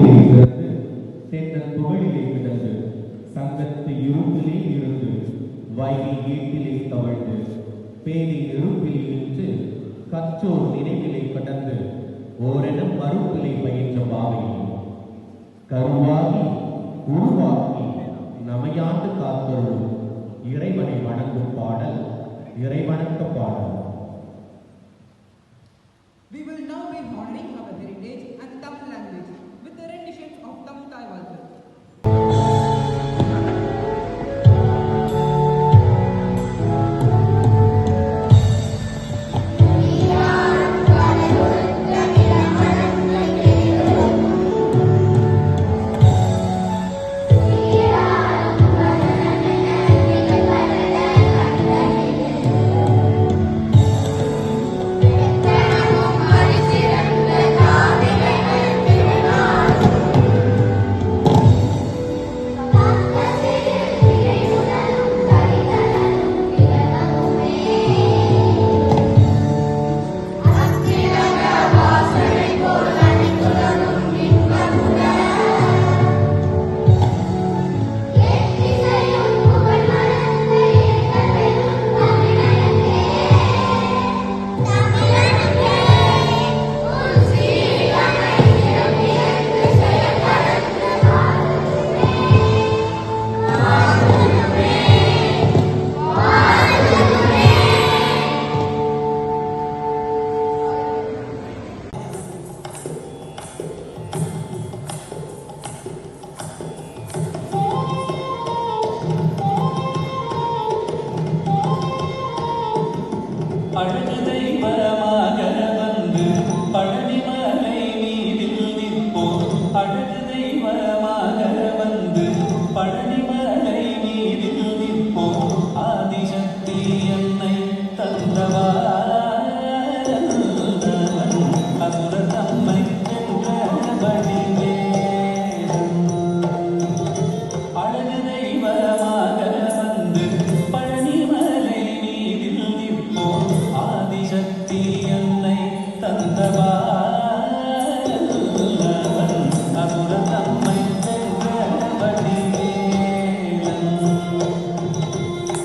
கோவிலிலே பிறந்து தென்னன் புகழிலே கிடந்து சங்கத்து இருப்பிலே இருந்து வைகை ஏட்டிலே தவழ்ந்து பேதை நெருப்பிலே நின்று கற்றோர் நினைவிலை கடந்து ஓரெனம் மறுப்பிலை பயின்ற பாவை கருவாகி உருவாக்கி நமையாண்டு காத்தொழும் இறைவனை வணங்கும் பாடல் இறைவணக்க பாடல். We will now be honoring our heritage and Tamil language with the renditions of Tamil Valtu.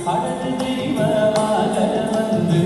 அழகு தெய்வமாக வந்து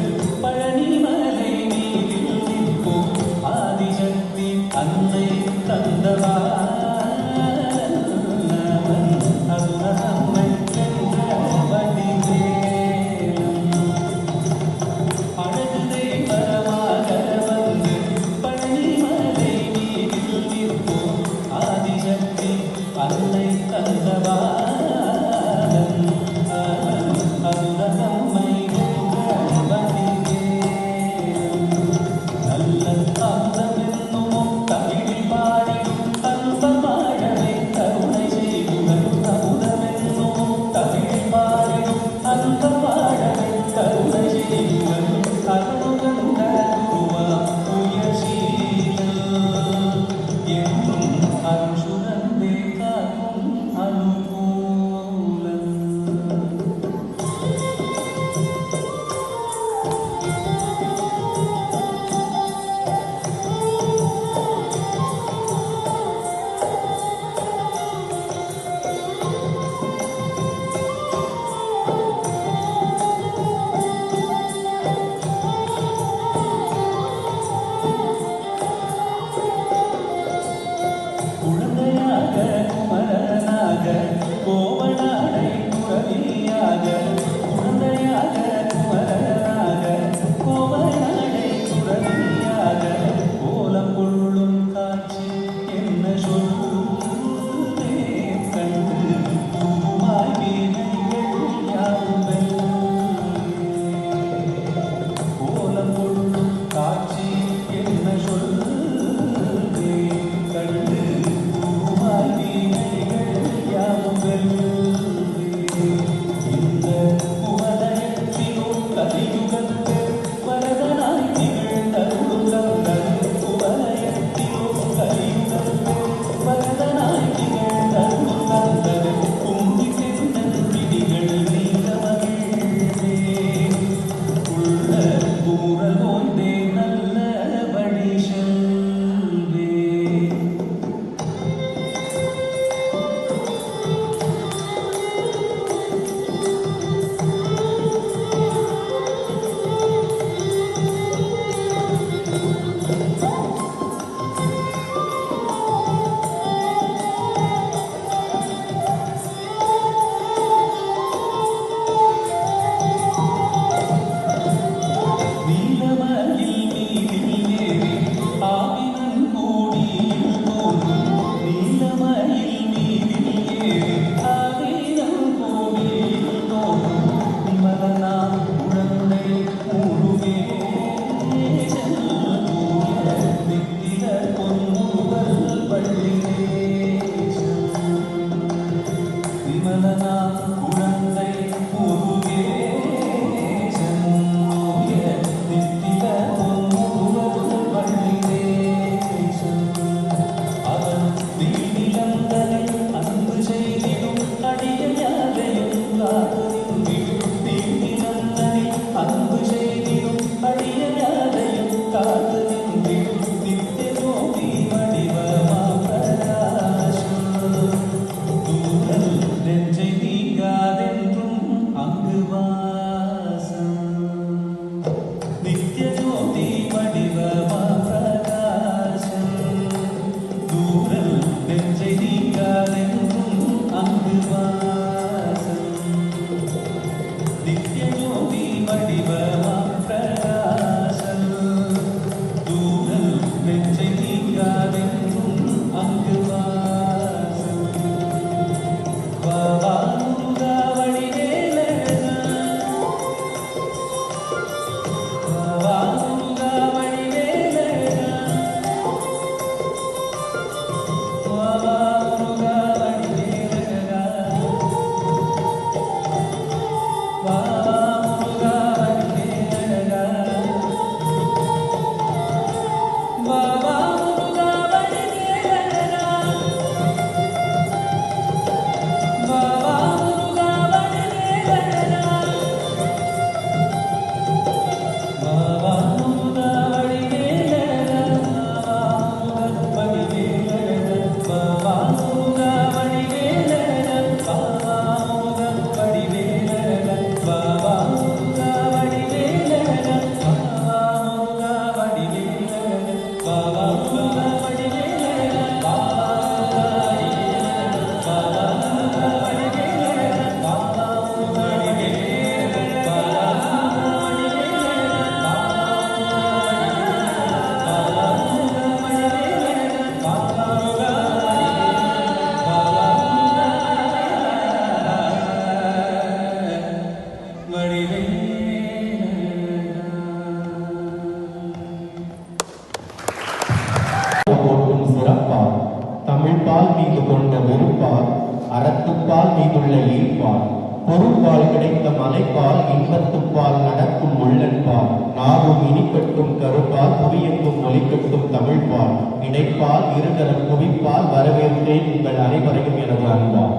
தமிழ்பால் மீது கொண்ட வெறுப்பால் அறத்துப்பால் மீதுள்ள ஈர்ப்பால் பொருட்பால் கிடைத்த மலைப்பால் இன்பத்துப்பால் நடக்கும் முள்ளன்பால் நாவும் இனிக்கட்டும் கருப்பால் புவியெங்கும் ஒலிக்கட்டும் தமிழ்பால் இடைப்பால் இருகரம் குவிப்பால் வரவேற்றேன் உங்கள் அனைவரையும் எனது அன்பால்.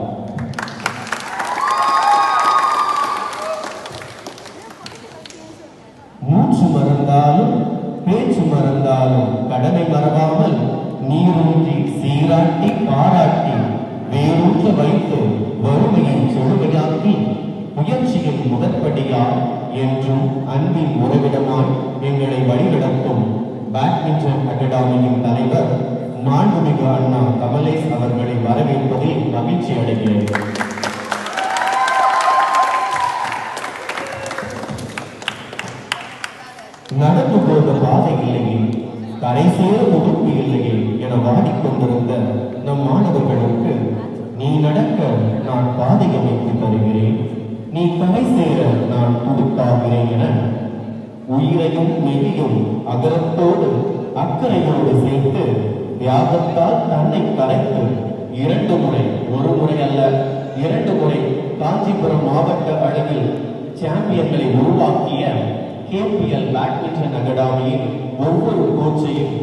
மூச்சு மறந்தாலும் பேச்சு மறந்தாலும் கடமை மறவாமல் நீரூற்றி சீராட்டி பாராட்டி வேரூற்ற வைத்து வறுமையை செழுமையாக்கி முயற்சியின் முதற்படியால் என்றும் அன்பின் உறவிடமாய் எங்களை வழிநடத்தும் பேட்மிண்டன் அகாடமியின் தலைவர் மாண்புமிகு அண்ணா கமலேஷ் அவர்களை வரவேற்பதில் மகிழ்ச்சி அடைகிறேன். நடந்து போக பாதை இல்லையே, கரை சேர உடுப்பு இல்லையே என வாடிக்கொண்டிருந்த நம் மாணவர்களுக்கு நீ நடக்க நான் பாதை அமைத்து தருகிறேன், நீ கரை சேர நான் துடுப்பாகிறேன் என உயிரையும் நெறியும் அகரத்தோடு அக்கறையோடு சேர்த்து தியாகத்தால் தன்னை கரைத்து 2 முறை, ஒரு முறை அல்ல 2 முறை காஞ்சிபுரம் மாவட்ட அளவில் சாம்பியன்களை உருவாக்கிய KPL பேட்மிண்டன் அகாடமியின் ஒவ்வொரு கோச்சையும்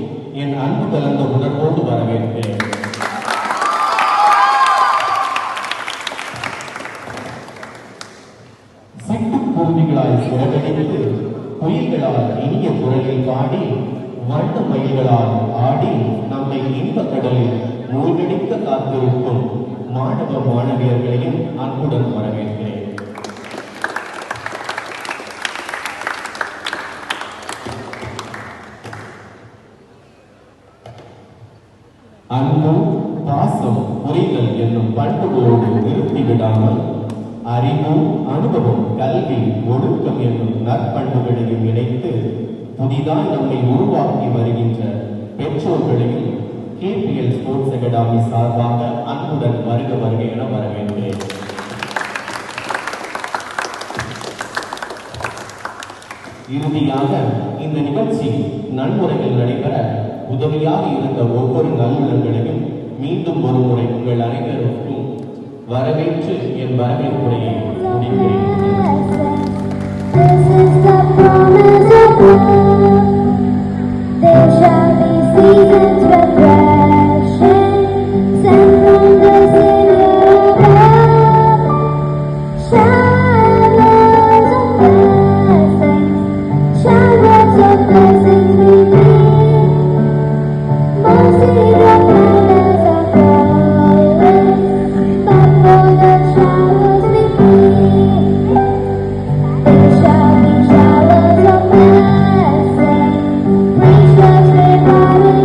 என் அன்பு கலந்த உணர்வோடு வரவேற்கிறேன். சிட்டுக்குருவிகளால் சிறகடித்து குயில்களால் இனிய குரலில் பாடி வண்ண மயில்களால் ஆடி நம்மை இன்பக் கடலில் மூழ்கடிக்க காத்திருக்கும் மாணவ மாணவியர்களையும் அன்புடன் வரவேற்கிறேன். அன்பு, பாசம், புரிதல் என்னும் பண்புகளோடு நிறுத்தி விடாமல் அறிவு, அனுபவம், கல்வி, ஒழுக்கம் என்னும் நற்பண்புகளையும் இணைத்து புதிதாய் நம்மை உருவாக்கி வருகின்ற பெற்றோர்களையும் KPL ஸ்போர்ட்ஸ் அகாடமி சார்பாக அன்புடன் வருக வருக என வரவேற்கிறேன். இறுதியாக இந்த நிகழ்ச்சி நன்முறையில் நடைபெற உதவியாக இருந்த ஒவ்வொரு நல்லுள்ளங்களையும் மீண்டும் ஒரு முறை உங்கள் அனைவருக்கும் வரவேற்று என் வரவேற்புரையை முடிக்கிறேன். This is the promise of love. There shall be seasons refreshing, sent from the Savior above. Showers of blessings, showers of blessings we bring. Mercy of kindness are falling, but for the showers we bring. There shall be showers of blessing, precious rewarding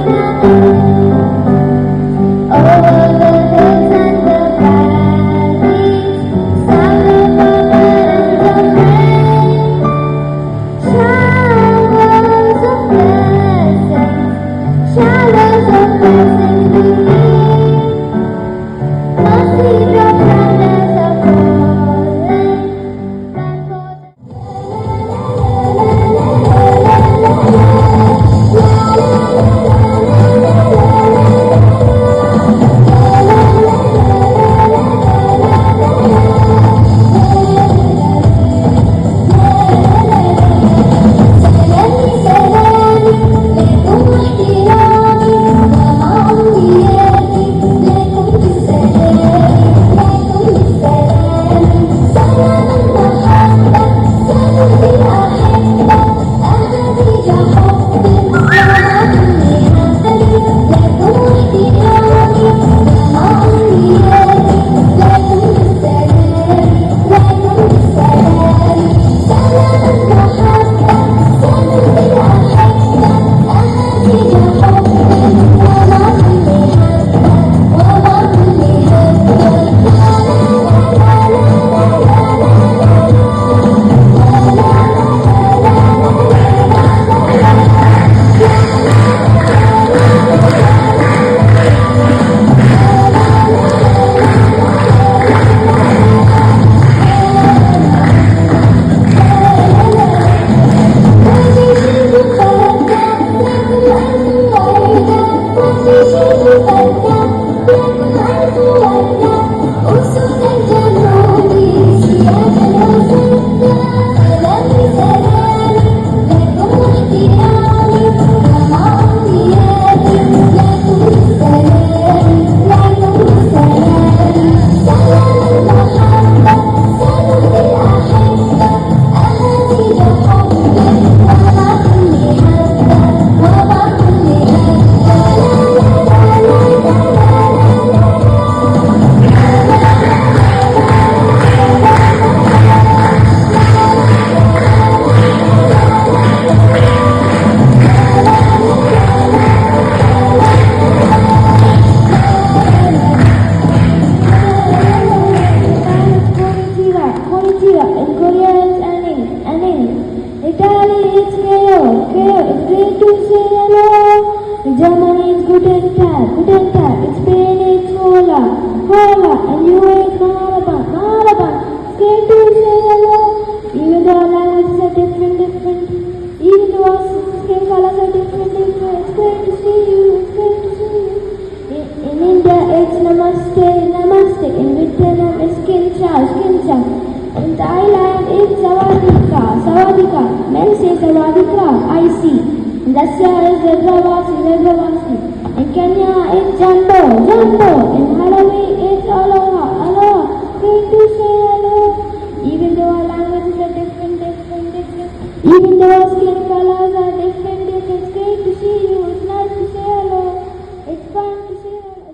over the hills and the valleys, sound of the burdens of rain. Showers of blessing, showers of blessings we bring. Mercy drops kindness are falling, but for Germany is Guten Tag, it's Spain, it's Hola, and US, Malaban, scared to say hello, even though our languages are different, even though our skin colors are different, it's great to see you, In India it's Namaste, in Vietnam it's Skin Chow, in Thailand it's Sawadika, men say Sawadika, I see. In Russia is Zebrawasi. In Kenya it's Jumbo. In Malawi it's Aloha. Great to say hello. Even though our languages are different. Even though our skin colors are different. It's great to see you. It's nice to say hello. It's fun to say hello.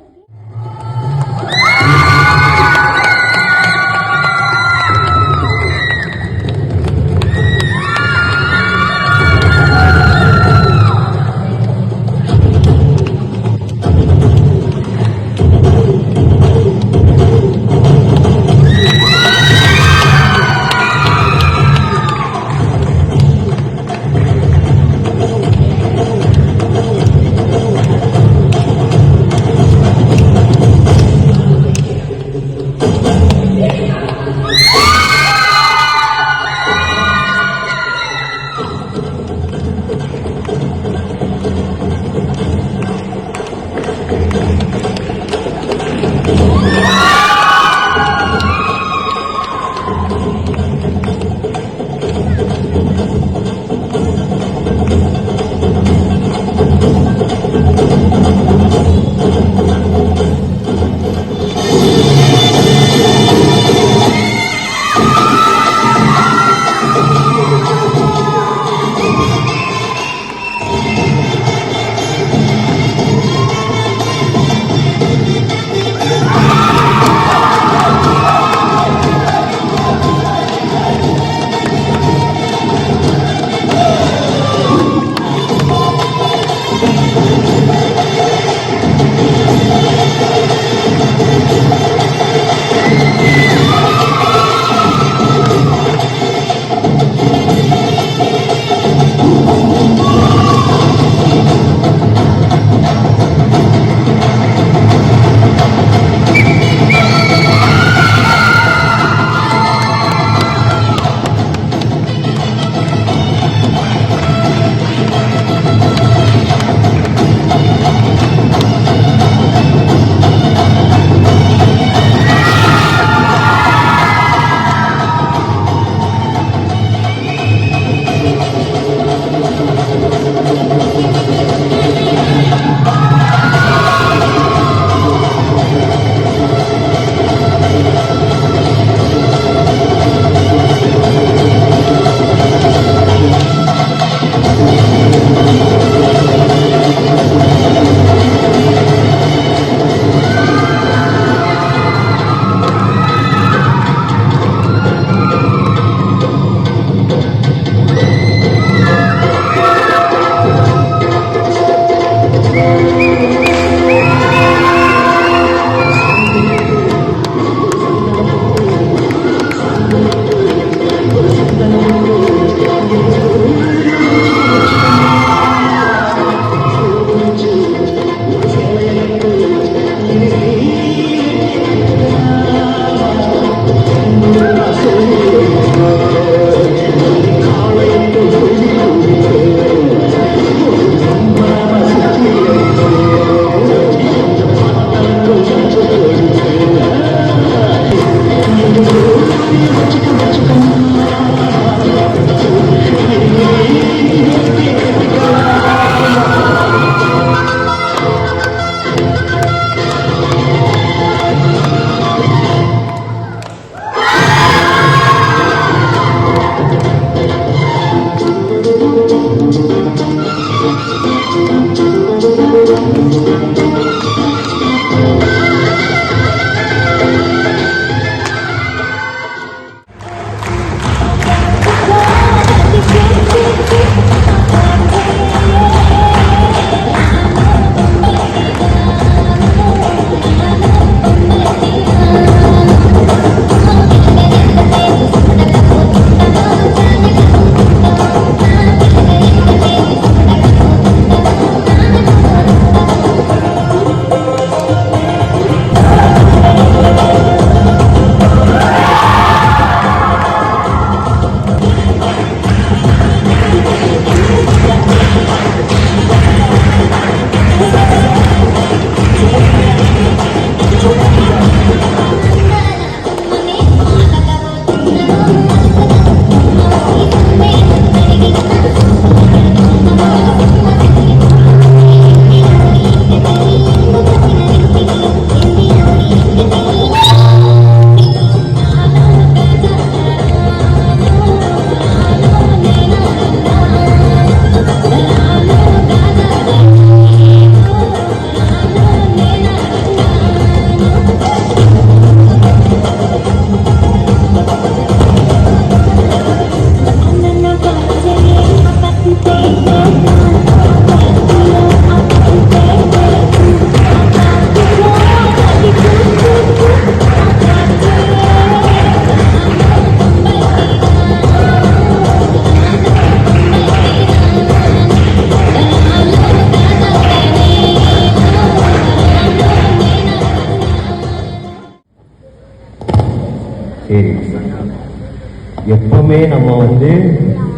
எப்பவுமே நம்ம வந்து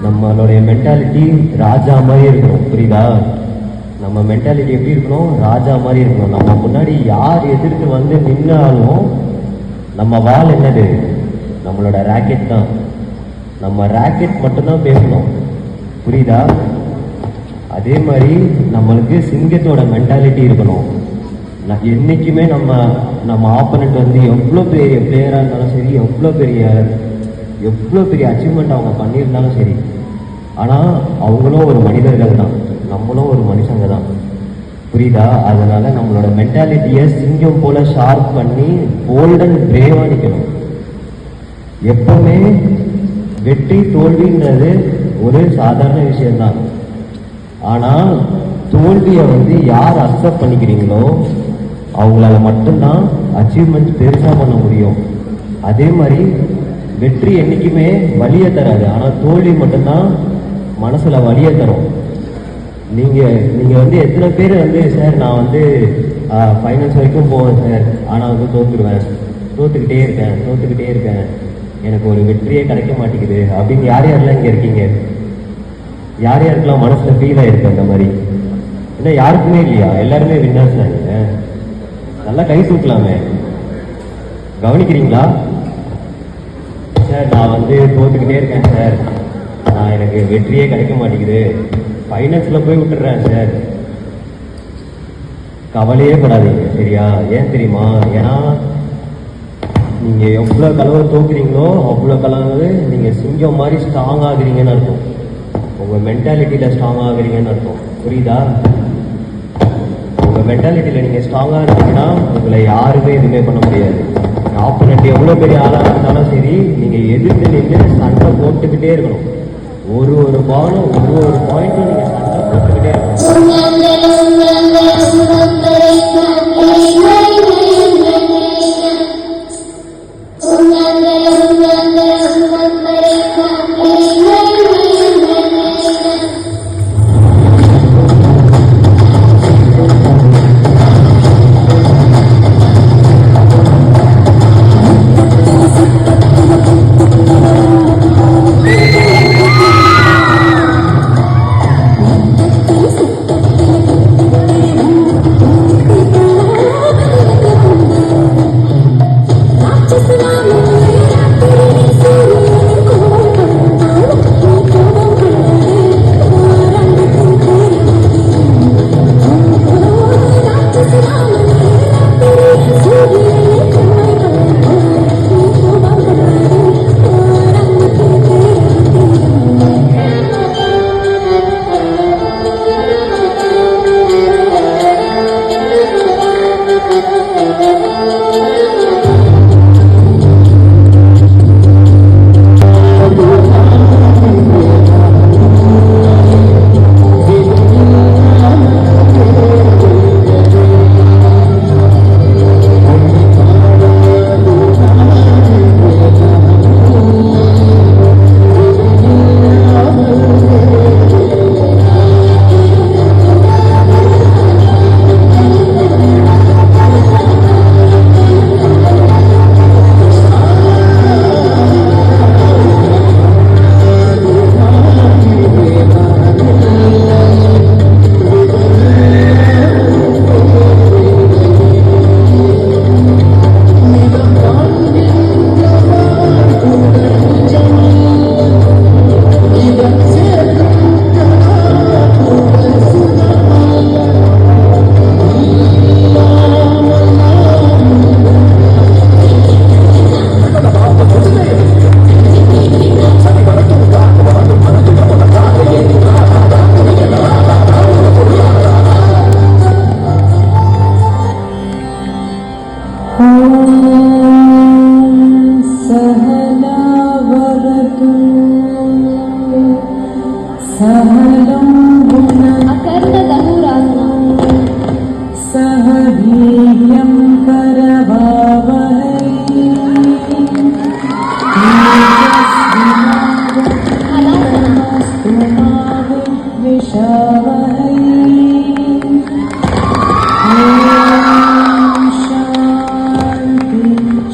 நம்மளுடைய mentality ராஜா மாதிரி இருக்கணும், புரியுதா? நம்ம mentality எப்படி இருக்கணும்? ராஜா மாதிரி இருக்கணும். நம்ம முன்னாடி யார் எதிர்த்து வந்து நின்னாலும் நம்ம வால் என்னது? நம்மளோட ராக்கெட் தான். நம்ம ராக்கெட் மட்டும்தான் பேசணும், புரியுதா? அதே மாதிரி நம்மளுக்கு சிங்கத்தோட மென்டாலிட்டி இருக்கணும். என்னைக்குமே நம்ம ஆப்போனண்ட் வந்து எவ்வளோ பெரிய பிளேயராக இருந்தாலும் சரி, எவ்வளோ பெரிய அச்சீவ்மெண்ட் அவங்க பண்ணியிருந்தாலும் சரி, ஆனால் அவங்களும் ஒரு மனிதர்கள் தான், நம்மளும் ஒரு மனுஷங்க தான், புரியுதா? அதனால நம்மளோட மென்டாலிட்டியை சிங்கம் போல ஷார்ப் பண்ணி போல்ட் அண்ட் பிரேவாக நிற்கணும். எப்பவுமே வெற்றி தோல்வின்றது ஒரு சாதாரண விஷயம்தான். ஆனால் தோல்வியை வந்து யார் அக்செப்ட் பண்ணிக்கிறீங்களோ அவங்களால மட்டும்தான் அச்சீவ்மெண்ட் பெருசாக பண்ண முடியும். அதே மாதிரி வெற்றி என்றைக்குமே வலியை தராது, ஆனால் தோல்வி மட்டும்தான் மனசில் வலியை தரும். நீங்கள் வந்து எத்தனை பேர் வந்து சார் நான் வந்து ஃபைனல்ஸ் வரைக்கும் போவேன் சார், ஆனால் வந்து தோற்றுக்கிட்டே இருக்கேன், எனக்கு ஒரு வெற்றியே கிடைக்க மாட்டேங்குது அப்படின்னு யாரெல்லாம் இங்கே இருக்கீங்க? யாருக்கெல்லாம் மனசில் ஃபீல் ஆயிருக்கு அந்த மாதிரி? ஏன்னா யாருக்குமே இல்லையா? எல்லாருமே வின்னர்ஸ் தாங்க. நல்லா கை தூக்கலாமே, கவனிக்கிறீங்களா? சார் நான் வந்து தோத்துக்கிட்டே இருக்கேன் சார், எனக்கு வெற்றியே கிடைக்க மாட்டேங்குது, ஃபைனல்ஸில் போய் விட்டுறேன் சார். கவலையே படாதீங்க, சரியா? ஏன் தெரியுமா? ஏன்னா நீங்கள் எவ்வளோ கலவை தோக்குறீங்களோ அவ்வளோ கலவு நீங்கள் சிங்கம் மாதிரி ஸ்ட்ராங் ஆகுறீங்கன்னு அர்த்தம். உங்கள் மென்டாலிட்டியில் ஸ்ட்ராங் ஆகுறீங்கன்னு அர்த்தம், புரியுதா? உங்கள் மென்டாலிட்டியில் நீங்கள் ஸ்ட்ராங்காக இருந்தீங்கன்னா உங்களை யாருமே எதுவுமே பண்ண முடியாது. ஆப்போனண்ட் எவ்வளோ பெரிய ஆளாக இருந்தாலும் சரி, நீங்கள் எதிர்த்து நின்று சண்டை போட்டுக்கிட்டே இருக்கணும். ஒரு பாலும் ஒரு பாயிண்ட்டும் நீங்கள் சண்டை போட்டுக்கிட்டே இருக்கணும்.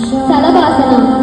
Shalabhasana.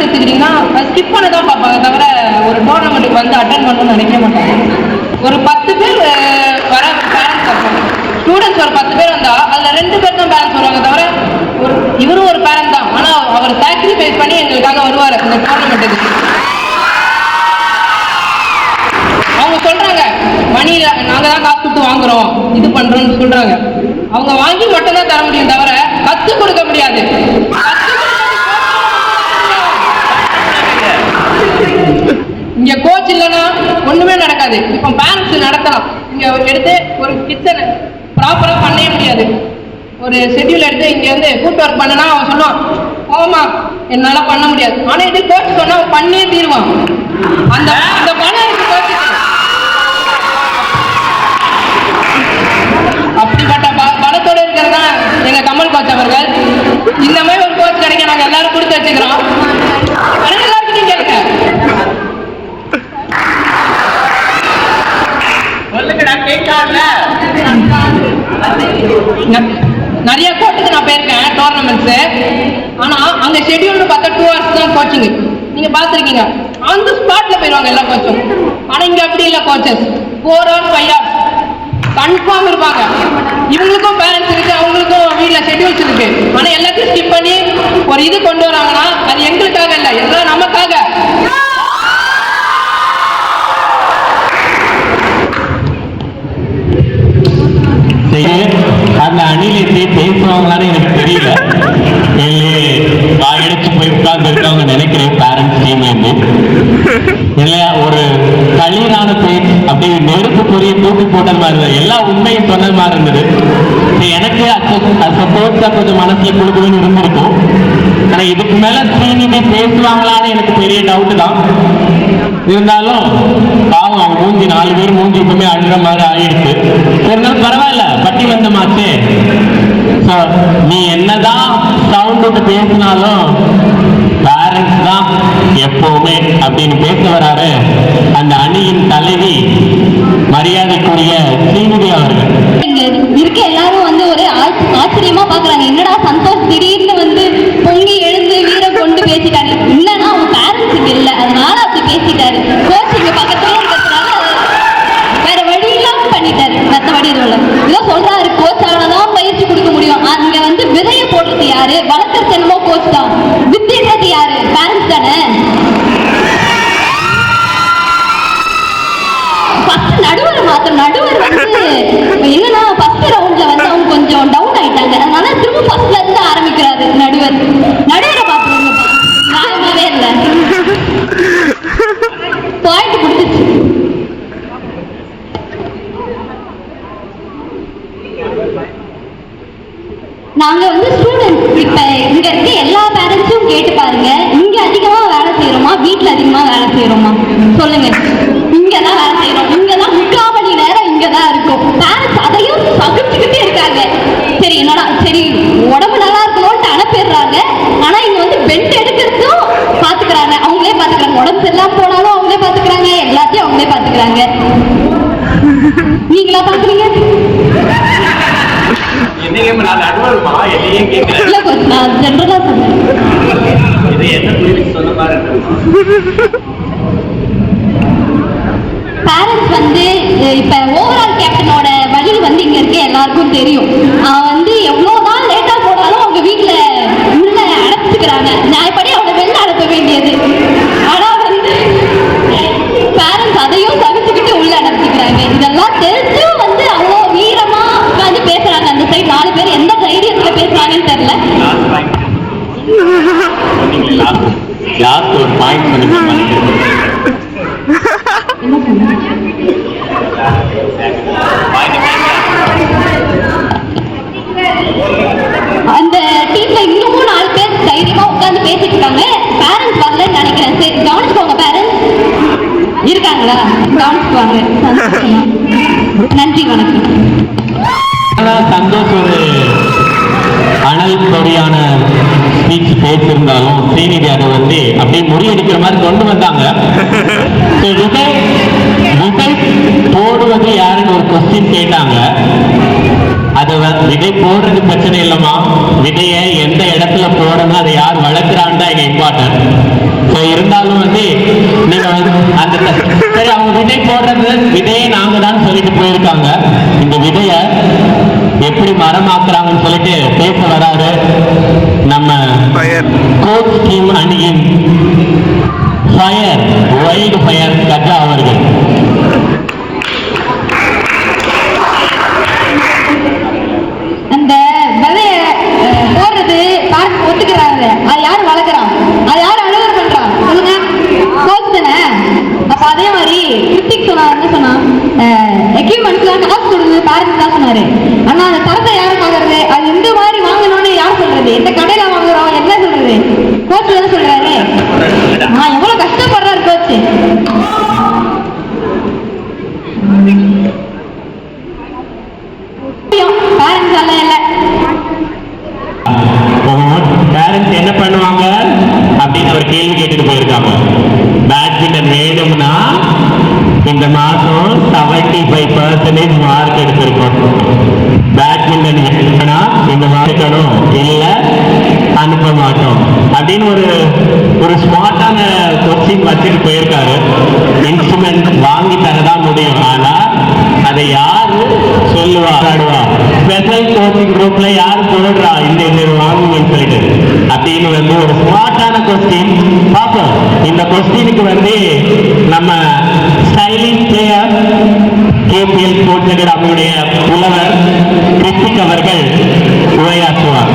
எடுத்துக்கிட்டீங்கன்னா ஸ்கிப் பண்ண தான் பார்ப்பாங்க தவிர ஒரு டோர்னமெண்ட்டுக்கு வந்து அட்டன் பண்ணணும்னு நினைக்க மாட்டாங்க. ஒரு 10 பேர் வர பேரண்ட்ஸ் இருப்பாங்க, ஸ்டூடெண்ட்ஸ் ஒரு 10 பேர் வந்தால் அதில் 2 பேர் தான் பேரண்ட்ஸ் வருவாங்க தவிர இவரும் ஒரு பேரண்ட் தான், ஆனால் அவர் சாக்ரிஃபைஸ் பண்ணி எங்களுக்காக வருவார் இந்த டோர்னமெண்ட்டுக்கு. அவங்க சொல்றாங்க மணியில நாங்க தான் காசு கொடுத்து வாங்குறோம் இது பண்றோம்னு சொல்றாங்க. அவங்க வாங்கி மட்டும் தான் தர முடியும் தவிர கத்து கொடுக்க முடியாது. இங்க கோச் இல்லைன்னா ஒண்ணுமே நடக்காது. இப்போ பேரண்ட்ஸ் நடத்தலாம், இங்க எடுத்து ஒரு கிச்சனை ப்ராப்பரா பண்ணவே முடியாது. ஒரு ஷெட்யூல் எடுத்து இங்க வந்து ஃபுட் ஒர்க் பண்ணனா அவன் சொல்லுவான் ஆமா என்னால பண்ண முடியாது, ஆனா இது கோச் சொன்னா அவன் பண்ணியே தீருவான். அந்த அந்த பணம் இருக்கு கோச்சுக்கு. அப்படிப்பட்ட பலத்தோடு இருக்கிறதா எங்க கமல் கோச் அவர்கள். இந்த மாதிரி ஒரு கோச் கிடைக்க நாங்க எல்லாரும் கொடுத்து வச்சுக்கிறோம். எல்லாருக்கும் கேளுங்க. நிறைய கோர்ட்டுக்கு நான் போயிருக்கேன் டோர்னமெண்ட்ஸ். ஆனா அங்க ஷெட்யூல்னு பார்த்தா 2 hours தான் கோச்சிங். நீங்க பாத்துருக்கீங்க, அந்த ஸ்பாட்ல போயிருவாங்க எல்லா கோச்சும். ஆனா இங்க அப்படி இல்லை, கோச்சஸ் 4 hours 5 hours கன்ஃபார்ம் இருப்பாங்க. இவங்களுக்கும் பேரண்ட்ஸ் இருக்கு, அவங்களுக்கும் வீட்டுல ஷெட்யூல்ஸ் இருக்கு. ஆனா எல்லாத்தையும் ஸ்கிப் பண்ணி ஒரு இது கொண்டு வராங்கன்னா அது எங்களுக்காக இல்லை, எல்லாம் நமக்காக. அந்த அணிலே பேசுவாங்களான்னு எனக்கு தெரியல. வாயடிச்சு போய் உட்கார்ந்து இருக்கவங்க நினைக்கிறேன் பேரண்ட்ஸ் டீம் இல்லையா. ஒரு களிரான பேச்சு அப்படி நெருப்பு பொரிய தூக்கி போட்டது மாதிரி இருந்தது, எல்லா உண்மையும் சொன்னது மாதிரி இருந்தது. எனக்கு சப்போர்ட்டா கொஞ்சம் மனசுல குழுக்குன்னு இருந்திருக்கும். ஆனா இதுக்கு மேல ஸ்ரீநிதி பேசுவாங்களான்னு எனக்கு பெரிய டவுட் தான். இருந்தாலும் பாவம் அவங்க மூஞ்சி 4 பேர் மூஞ்சி இப்பவுமே அழுற மாதிரி ஆயிடுச்சு. இருந்தாலும் பரவாயில்ல, பட்டி வந்த மாச்சு. நீ என்னதான் சவுண்ட் விட்டு பேசினாலும் பேரண்ட்ஸ் தான் எப்பவுமே அப்படின்னு பேச வராரு அந்த அணியின் தலைவி மரியாதைக்குரிய ஸ்ரீநிதி அவர்கள். இங்க இருக்க எல்லாரும் வந்து ஒரு ஆச்சரியமா பாக்குறாங்க, என்னடா சந்தோஷ் திடீர்னு வந்து பொங்கி எழுந்து வீரம் கொண்டு பேசிட்டாரு. இல்லைன்னா அவங்க பேரண்ட்ஸ் இங்க இல்ல, அதனால அப்படி பேசிட்டாரு. கோச் இங்க பக்கத்துல இருக்கிறதுனால வேற வழி இல்லாம பண்ணிட்டாரு. மற்றபடி இதோ சொல்றாரு, கோச்சாலதான் பயிற்சி கொடுக்க முடியும். அங்க வந்து விதைய போடுறது யாரு, வளர்க்கறது என்னமோ கோச் தான், வித்துறது யாரு, பேரண்ட்ஸ் தானே. நடுவர் மாத்திரம் நடுவர் வந்து என்னன்னா ஃபர்ஸ்ட் ரவுண்ட்ல வந்து அவங்க கொஞ்சம் டவுன் ஆயிட்டாங்க, அதனால திரும்ப ஃபர்ஸ்ட்ல இருந்து ஆரம்பிக்கிறாரு நடுவரை பாத்துருங்க. நியாயமாவே இல்லை, பாயிண்ட் கொடுத்துச்சு. நாங்க வந்து ஸ்டூடெண்ட், இப்ப இங்க இருக்க எல்லா பேரண்ட்ஸும் கேட்டு பாருங்க, இங்க அதிகமா வேலை செய்யறோமா வீட்டுல அதிகமா வேலை செய்யறோமா சொல்லுங்க. இங்கதான் வேலை செய்யறோம், இங்கதான் 3/4 மணி நேரம் இங்கதான் இருக்கும். பேரண்ட்ஸ் அதையும் சகிச்சுக்கிட்டே இருக்காங்க. சரி என்னடா சரி உடம்பு நல்லா இருக்கணும்னு அனுப்பிடுறாங்க, ஆனா இங்க வந்து பெண்ட் எடுக்கிறதும் பாத்துக்கிறாங்க, அவங்களே பாத்துக்கிறாங்க. உடம்பு சரியில்லாம போனாலும் அவங்களே பாத்துக்கிறாங்க, எல்லாத்தையும் அவங்களே பாத்துக்கிறாங்க. நீங்களா பாக்குறீங்க? இல்ல கொஞ்சம் நான் ஜெனரலா சொன்னேன். பேரண்ட்ஸ் வந்து இப்ப ஓவரால் கேப்டனோட வழி வந்து இங்க இருக்க எல்லாருக்கும் தெரியும். அவன் வந்து எவ்வளவுதான் லேட்டா போனாலும் அவங்க வீட்டுல உள்ள அடைச்சுக்கிறாங்க. நியாயப்படி அவங்க வெளில அனுப்ப வேண்டியது, ஆனா வந்து பேரண்ட்ஸ் அதையும் தவிர்த்துக்கிட்டு உள்ள அனுப்பிக்கிறாங்க. இதெல்லாம் தெரிஞ்சும் வந்து அவ்வளோ வீரமா உட்காந்து பேசுறாங்க. அந்த சைடு 4 பேர் எந்த தைரியத்துல பேசுறாங்கன்னு தெரியல. ஒரு பாயிண்ட் அந்த டீம்ல இன்னமும் 4 பேர் தைரியமா உட்கார்ந்து பேசிட்டு இருக்காங்க. பேரண்ட்ஸ் வரலன்னு நினைக்கிறேன். சரி கவனிச்சுக்கோங்க, பேரண்ட்ஸ் இருக்காங்களா கவனிச்சுக்குவாங்க. நன்றி, வணக்கம். சந்தோஷ் ஒரு அனல் பொறியான ஸ்பீச் பேசியிருந்தாலும் ஸ்ரீநிதி அதை வந்து அப்படியே முறியடிக்கிற மாதிரி கொண்டு வந்தாங்க. விஜய் போடுவது யாருன்னு ஒரு கொஸ்டின் கேட்டாங்க. விதை போடுறது பிரச்சனை இல்லைம்மா, விதையை எந்த இடத்துல போடணும், அதை யார் வளர்க்குறான்னு தான் எங்க இம்பார்ட்டன்ட். ஸோ இருந்தாலும் வந்து நீங்க வந்து அந்த சரி, அவங்க விதை போடுறது விதையை நாங்க தான் சொல்லிட்டு போயிருக்காங்க. இந்த விதையை எப்படி மரமாக்குறாங்கன்னு சொல்லிட்டு பேச வராரு நம்ம கோச் ஸ்கீம் அணியின் ஃபயர் வைல்டு ஃபயர் கஜா அவர்கள். அந்த விதைய போடுறது பார்க்க ஒத்துக்கிறாங்க, அது யாரு வளர்க்குறான், அது யாரு அலுவலர் பண்றான் சொல்லுங்க, கோச் தானே. அப்ப அதே மாதிரி கிருத்திக் சொன்னா என்ன சொன்னா, எக்யூப்மெண்ட்ஸ்லாம் காசு கொடுங்க பேரண்ட்ஸ் தான் சொன்னாரு. ஆனா அந்த தரத்தை யாரு பாக்குறது, அது இந்த மாதிரி வாங்கணும்னு யார் சொல்றது, எந்த கடையில வாங்குறோம் என்ன சொல்றது, கோச் தானே சொல்றாரு. எவ்வளவு கஷ்டப்படுறாரு கோச். பேரண்ட்ஸ் எல்லாம் இல்லை. பேரண்ட்ஸ் என்ன பண்ணுவாங்க அப்படின்னு ஒரு கேள்வி கேட்டுட்டு போயிருக்காங்க. பேட்மிண்டன் வேணும்னா இந்த மாசம் 75% மார்க் எடுத்திருக்கோம். பேட்மிண்டன் வேணும்னா இந்த மார்க்கணும், இல்ல அனுப்ப மாட்டோம் அப்படின்னு ஒரு ஸ்மார்ட்டான கொஸ்டின் வச்சுட்டு போயிருக்காரு. இன்ஸ்ட்ருமெண்ட் வாங்கி தரதான் முடியும், ஆனா அதை யாரு சொல்லுவா, ஸ்பெஷல் கோச்சிங் குரூப்ல யாரு போடுறா இந்த வாங்குங்கன்னு சொல்லிட்டு அப்படின்னு வந்து ஒரு ஸ்மார்ட்டான கொஸ்டின் பார்ப்போம். இந்த கொஸ்டினுக்கு வந்து நம்ம ஸ்டைலிஷ் பிளேயர் கேபிஎல் ஸ்போர்ட்ஸ் அகாடமியுடைய புலவர் கிருத்திக் அவர்கள் உரையாற்றுவார்.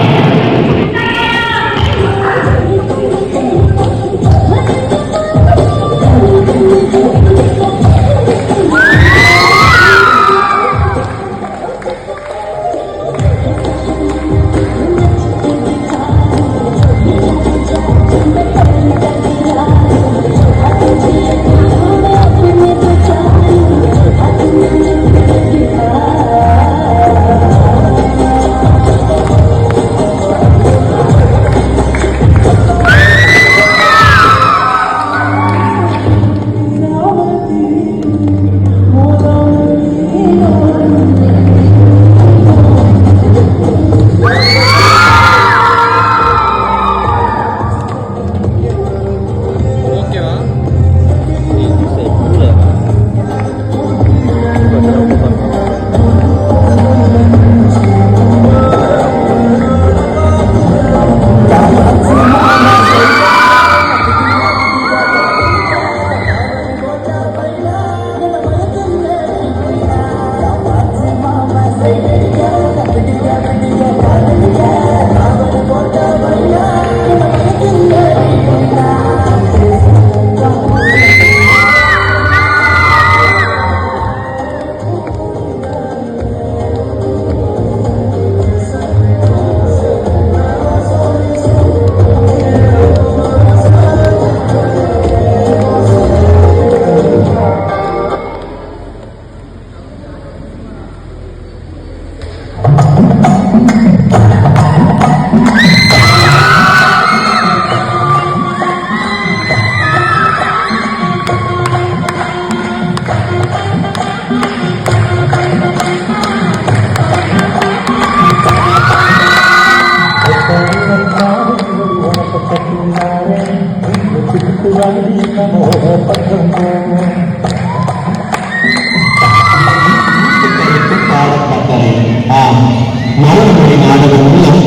மரபுரி நாடகம் மூலம்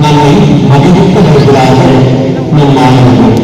நம்மை மகிழ்வித்து வருகிறார்கள் நம் மாணவர்கள்.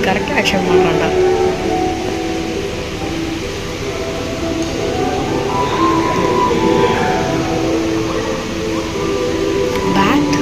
கரெக்டாக ஆக்ஷன் பண்ணுறான்டா. பேட்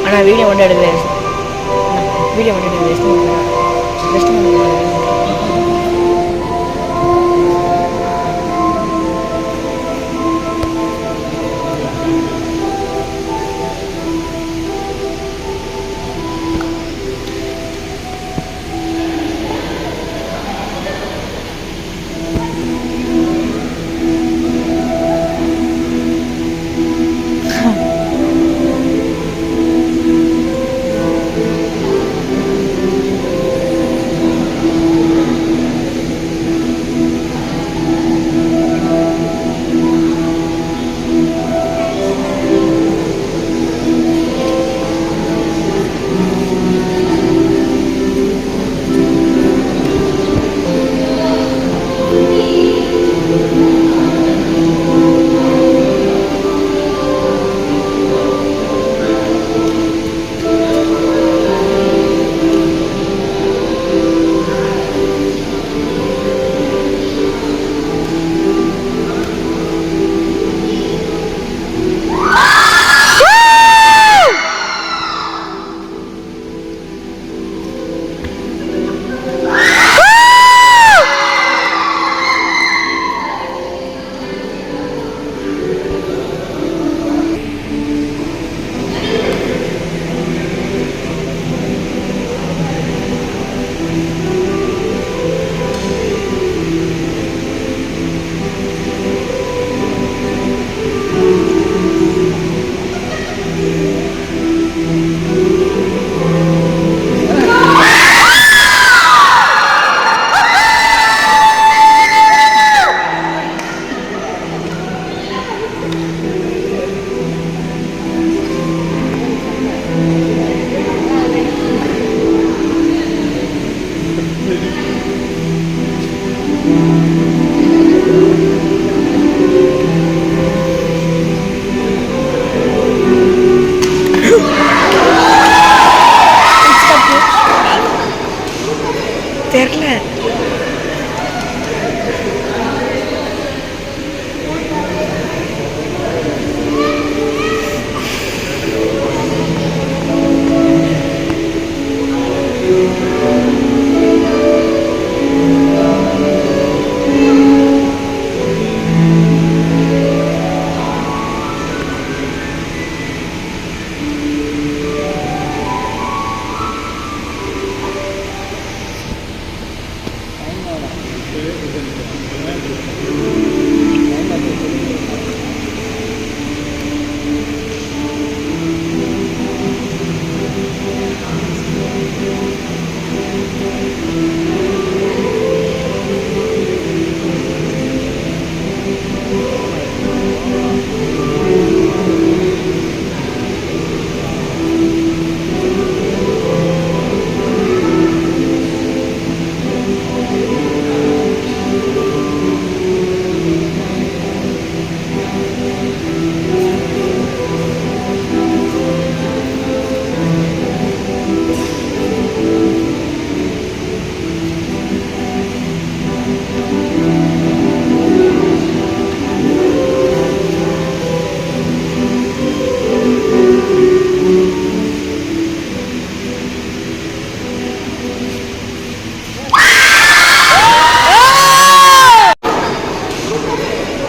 ஆனால் வீடியோ மட்டும் எடுக்கிறேன். வீடியோ மட்டும் எடுக்கிறேன். ரெஸ்ட் பண்ணுறேன். தெரில.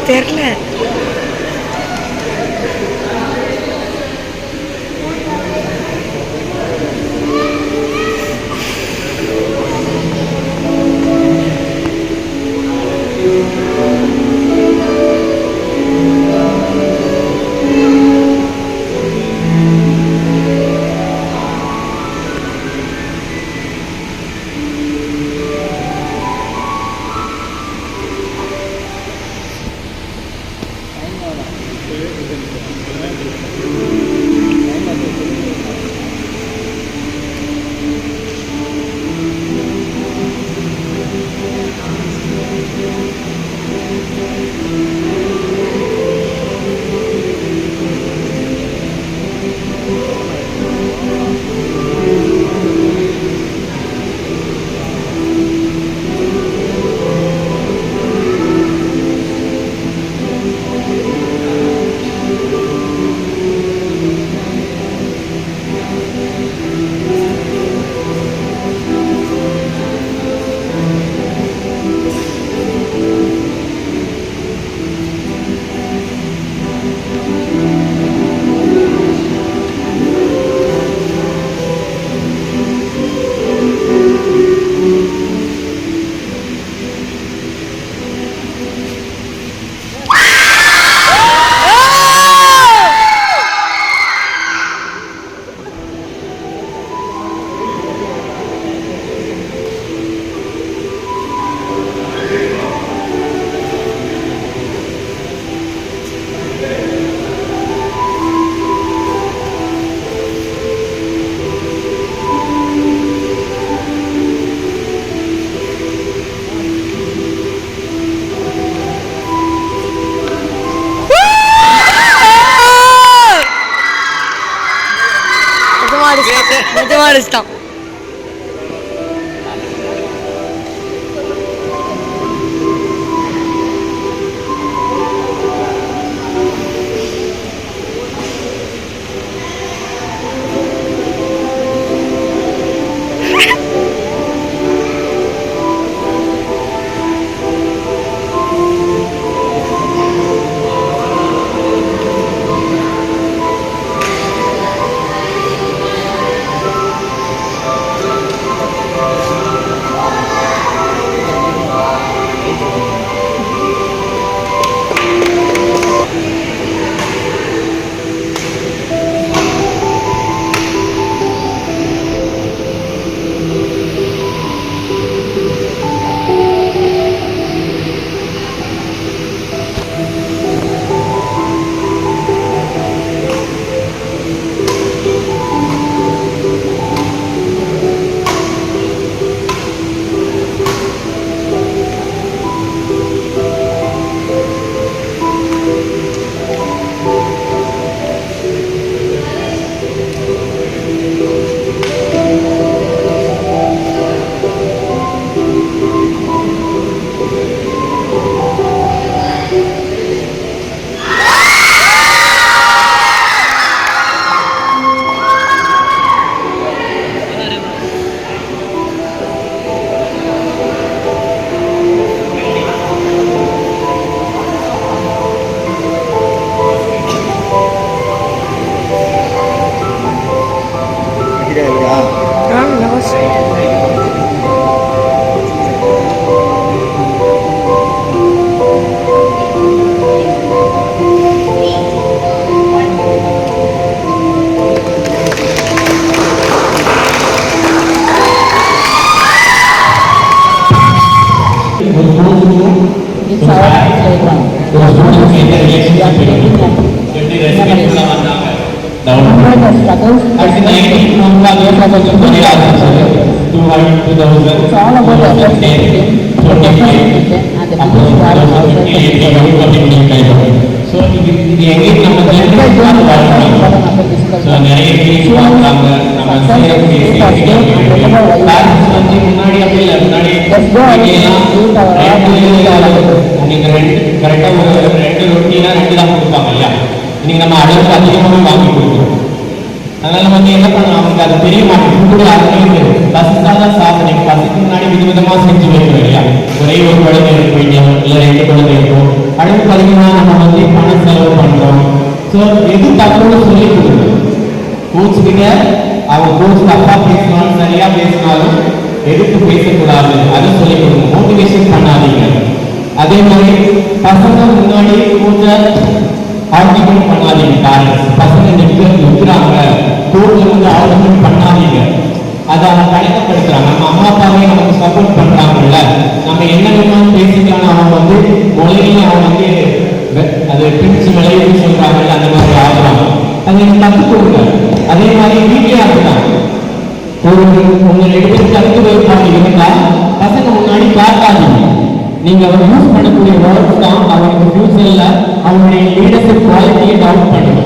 தெரில. நிஜமா அடிச்சிட்டான். அதனால வந்து என்ன பண்ணலாம், அவங்களுக்கு அது தெரிய மாட்டேங்குது. பசிக்காக சாப்பிடுங்க, பசிக்கு முன்னாடி விதவிதமா செஞ்சு வைக்கிறோம் இல்லையா. ஒரே ஒரு குழந்தை இருக்கும், இல்லை 2 குழந்தை இருக்கும். அடுத்து இடத்துக்கு அதிகமாக நம்ம வந்து பணம் செலவு பண்றோம். ஸோ எது தப்புன்னு சொல்லி கொடுங்க. கோச் கிட்ட அவங்க கோச் தப்பா பேசினாலும் சரியா பேசினாலும் எடுத்து பேசக்கூடாது, அதை சொல்லி கொடுங்க. மோட்டிவேஷன் பண்ணாதீங்க. அதே மாதிரி பசங்க முன்னாடி கோச்சை ஆர்கியூமெண்ட் பண்ணாதீங்க. பேரண்ட்ஸ் பசங்க நிற்கிறாங்க, கோச்சை வந்து ஆர்கியூமெண்ட் பண்ணாதீங்க. அதை அவங்க பழக்கப்படுத்துறாங்க. நம்ம அம்மா அப்பாவே நமக்கு சப்போர்ட் பண்றாங்கல்ல, நம்ம என்ன வேணாலும் பேசிக்கலாம். அவன் வந்து மொழியில அவன் வந்து அது பிரிச்சு விளையுன்னு சொல்றாங்கல்ல, அந்த மாதிரி ஆகுறாங்க. அதை எனக்கு கற்றுக் கொடுங்க. அதே மாதிரி வீட்லயே அப்படிதான். உங்க 2 பேர் கருத்து வேறுபாடு இருந்தா பசங்க முன்னாடி காட்டாதீங்க. நீங்க யூஸ் பண்ணக்கூடிய வேர்ட்ஸ் தான் அவனுக்கு ஃபியூச்சர்ல அவனுடைய லீடர்ஷிப் குவாலிட்டியை டவுன் பண்ணும்.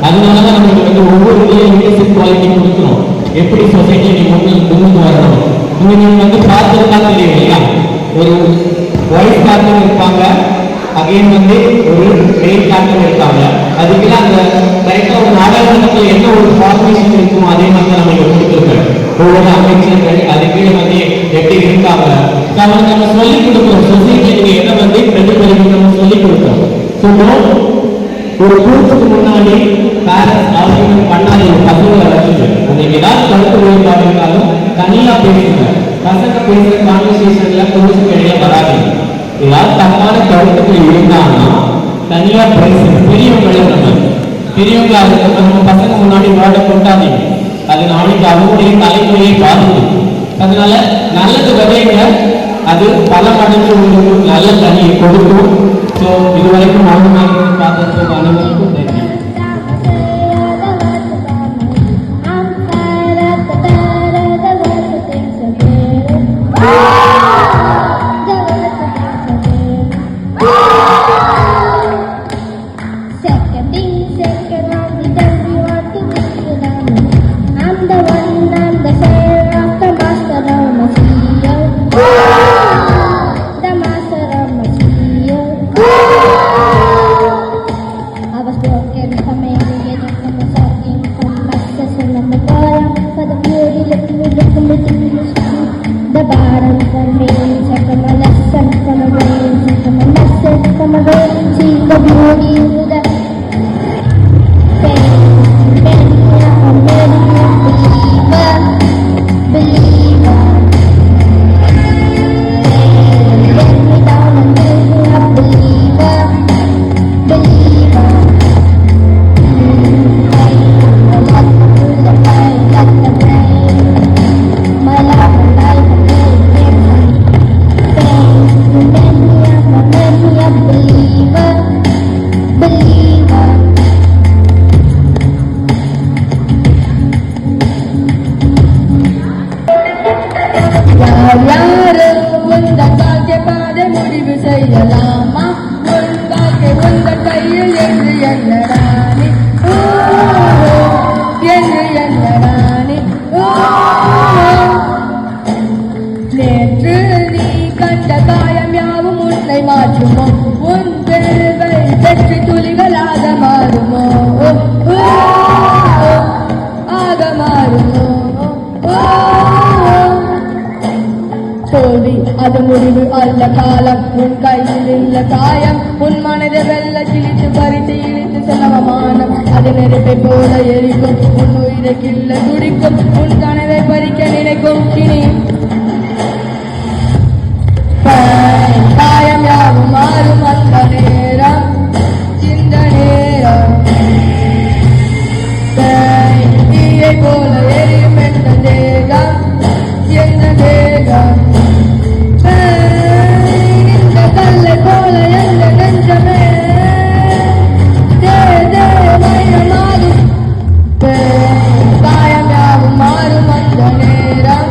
அதனாலதான் நமக்கு வந்து ஒவ்வொரு லீடர்ஷிப் குவாலிட்டி கொடுக்குறோம். எப்படி சொசைட்டி நீங்க முன்னுக்கு வரணும். நீங்க வந்து பார்த்துருந்தா தெரியும் இல்லையா, ஒரு ஒயிட் கேப்டன் இருப்பாங்க, அகைன் வந்து ஒரு மெயில் கேப்டன் இருக்காங்க. அதுக்கெல்லாம் அந்த கரெக்டா ஒரு நாடாளுமன்றத்தில் என்ன ஒரு ஃபார்மேஷன் இருக்குமோ அதே மாதிரி நம்ம இங்க கொடுத்துருக்கோம். ஒவ்வொரு அமைச்சர்கள் அதுக்கே வந்து எப்படி இருக்காங்க அவனுக்கு நம்ம சொல்லிக் கொடுக்குறோம். சொசைட்டி நீங்க என்ன வந்து பிரதிபலிக்க நம்ம சொல்லிக் கொடுக்குறோம். ஒரு குரூப்புக்கு முன்னாடி பேரண்ட்ஸ் ஆர்கியூமெண்ட் பண்ணாதீங்க. பசங்களை வச்சுட்டு உங்களுக்கு ஏதாவது கருத்து வேறுபாடு இருந்தாலும் தனியா பேசுங்க. பசங்க பேசுற கான்வர்சேஷன்ல கோச்சுக்கு இடையில வராதீங்க. ஏதாவது தப்பான கருத்துக்கள் இருந்தாங்கன்னா தனியா பேசுங்க. பெரியவங்க அதுக்கு நம்ம பசங்க முன்னாடி வேர்டை கொண்டாதீங்க. அது நாளைக்கு அவங்களுடைய தலைமுறையை பாதிக்கும். அதனால நல்லது விதைங்க, அது பல மடங்கு உங்களுக்கு நல்ல தனியை கொடுக்கும். ஸோ இதுவரைக்கும் மௌனமாக பார்த்ததுக்கு அனைவருக்கும் நன்றி. அது முடிவு அல்ல காலம், உன் கையில் உள்ள காயம், உன் மனதை வெல்ல கிழித்து பறித்து இழித்து செல்லவமானம், அது நெருப்பை போல எரிக்கும், உன் உயிரை கிள்ள துடிக்கும், உன் கனவை பறிக்க நினைக்கும் கிணி காயம் யாவும் மாறும் அந்த நேரம், இந்த நேரம் தீயை போல எரியும் என்ற தேகம், எந்த தேகம் கல்லை போல எந்த நெஞ்சமே மயமாகும், காயம் யாவும் மாறும் அந்த நேரம்,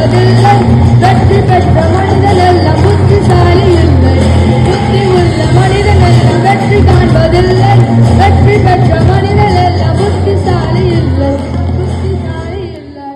காண்பதில்லை வெற்றி பெற்ற மனிதன் எல்லாம் புத்திசாலி இல்லை புத்தி உள்ள மனிதன் எல்லாம் வெற்றி காண்பதில்லை வெற்றி பெற்ற மனிதன் எல்லாம் புத்திசாலி இல்லை புத்திசாலி இல்லை.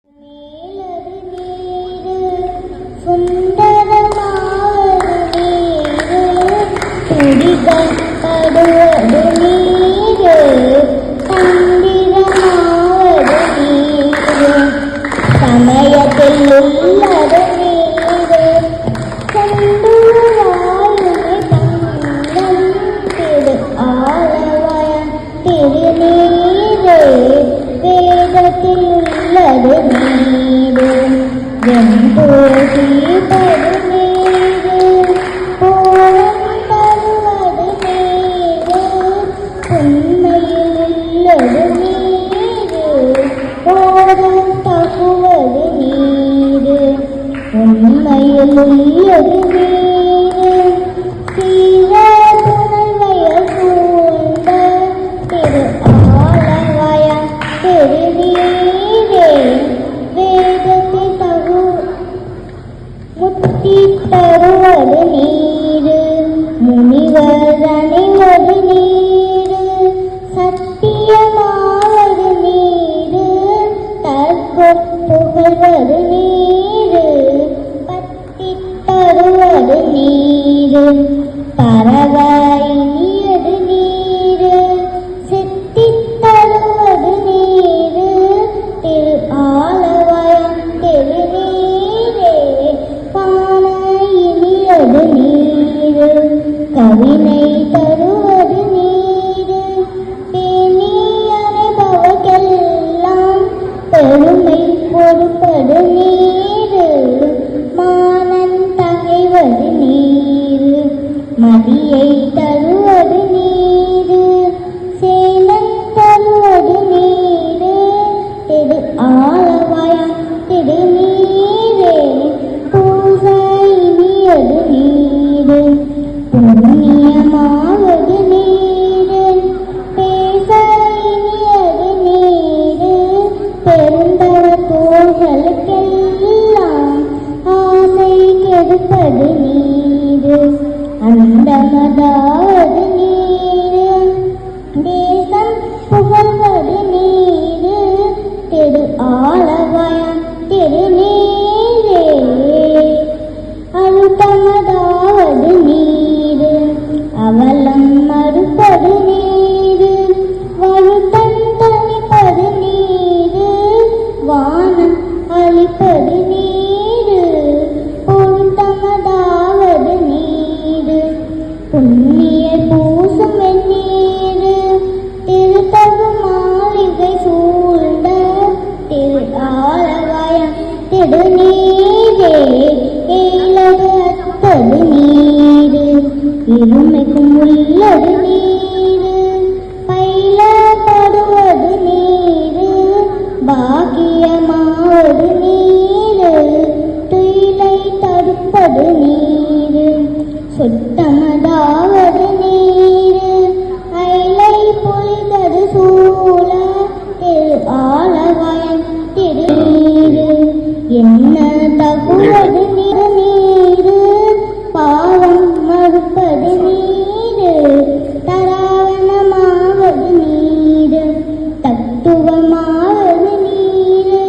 மேலது நீரு சுந்தரமாவது நீரு துடிக்கப்படுவது நீரு தந்திரமாவது நீரு சமயத்தில் உள்ளது நீரு செந்தூராயுமை தங்கம் திரு ஆலவயம் திருநீரு வேதத்தில் உள்ளது நீரு வெண்போதி பருநீரு போலம் தருவது நீரு உண்மையில் உள்ளது நீரு போலம் தகுவது நீரு உண்மையில் உள்ளது நீரு சீர துணைவயல் சூழ்ந்த திரு ஆலவயம் திருநீரே வேதத்தை முத்தி தருவது நீரு முனிவர் அணிவது நீரு சத்தியமாவது நீரு புகழ்வது நீரு பத்தி தருவது நீரு பரவாயினியது நீரு சித்தி தருவது நீரு திரு ஆலவயம் திருநீரே காண இனியது நீரு கவினை தருவது நீரு பேணியனை பவகெல்லாம் பெருமை பொறுப்பது நீரு மானன் தகைவது நீரு மதியை தருவது நீரு சேனன் தருவது நீரு திரு ஆலவயம் திருநீரே பூசை இனியது நீரு புண்ணியமாவது நீரு பேச இனியது நீரு பெருந்தவ தோள்களுக்கெல்லாம் ஆசை கெடுப்பது நீரு அந்தமதாவது நீரு தேசம் புகழ்வது நீரு திரு ஆலவயம் திருநீரே அழுத்தமதாவது நீரு அவலம் மறுப்பது நீரு வழுத்தம் தணிப்பது நீரு வானம் அளிப்பது நீரு பொருத்தமதாவது நீரு புண்ணிய பூசும் வெந்நீரு திருத்தகு மாளிகை சூழ்ந்த திரு ஆலவயம் திருநீரே ஏலது அத்தது நீரு இருமைக்கும் உள்ளது நீரு பயிலப்படுவது நீரு பாக்கியமாவது நீரு துயிலை தடுப்பது நீரு சுத்தமதாவது நீரு ஐலை பொய்தது சூழ திரு ஆலவயம் திருநீரு என்ன தகுவது நீரு பாவம் மறுப்பது நீரு தராவணமாவது நீரு தத்துவமாவது நீரு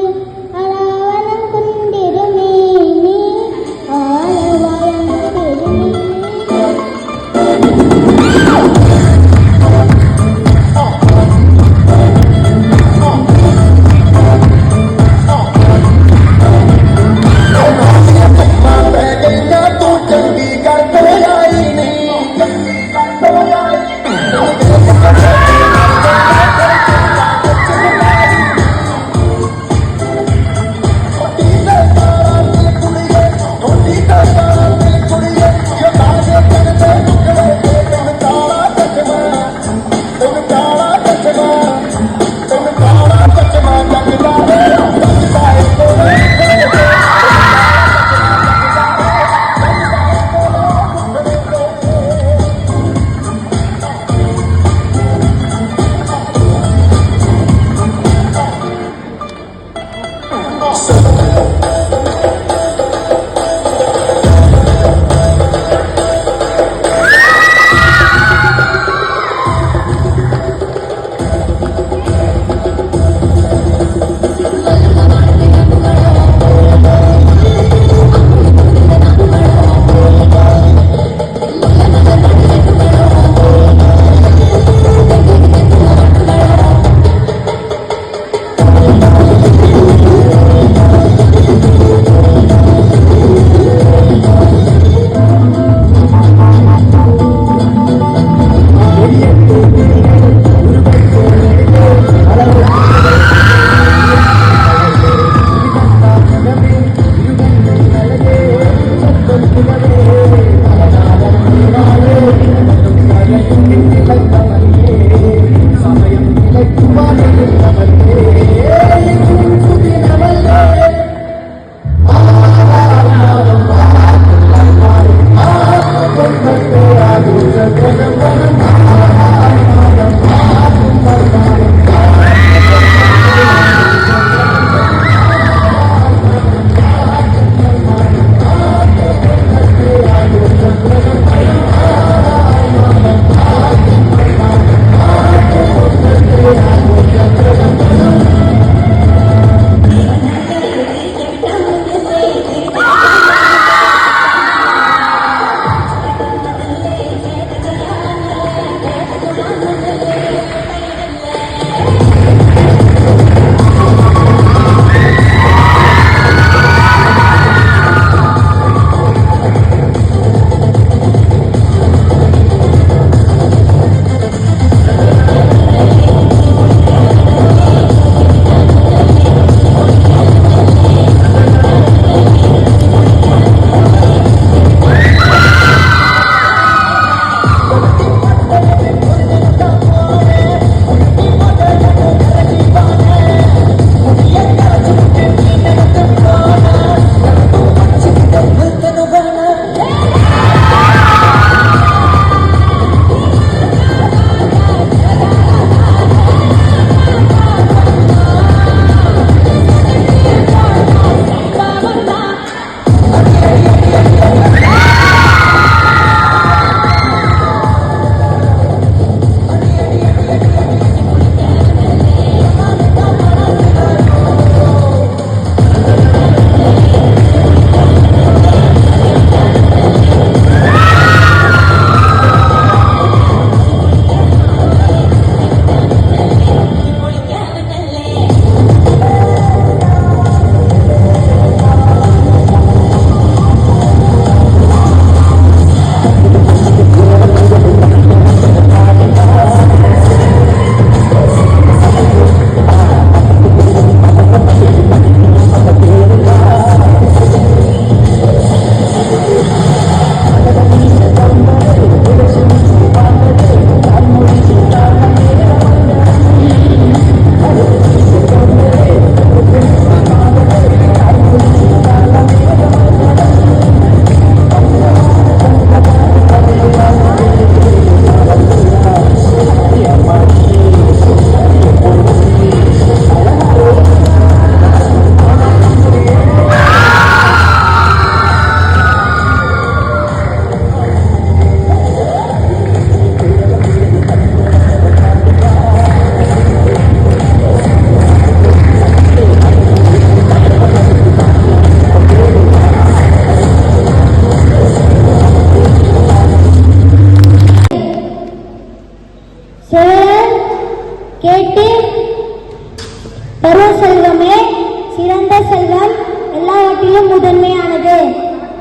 எல்லாவற்றிலும் முதன்மையானது.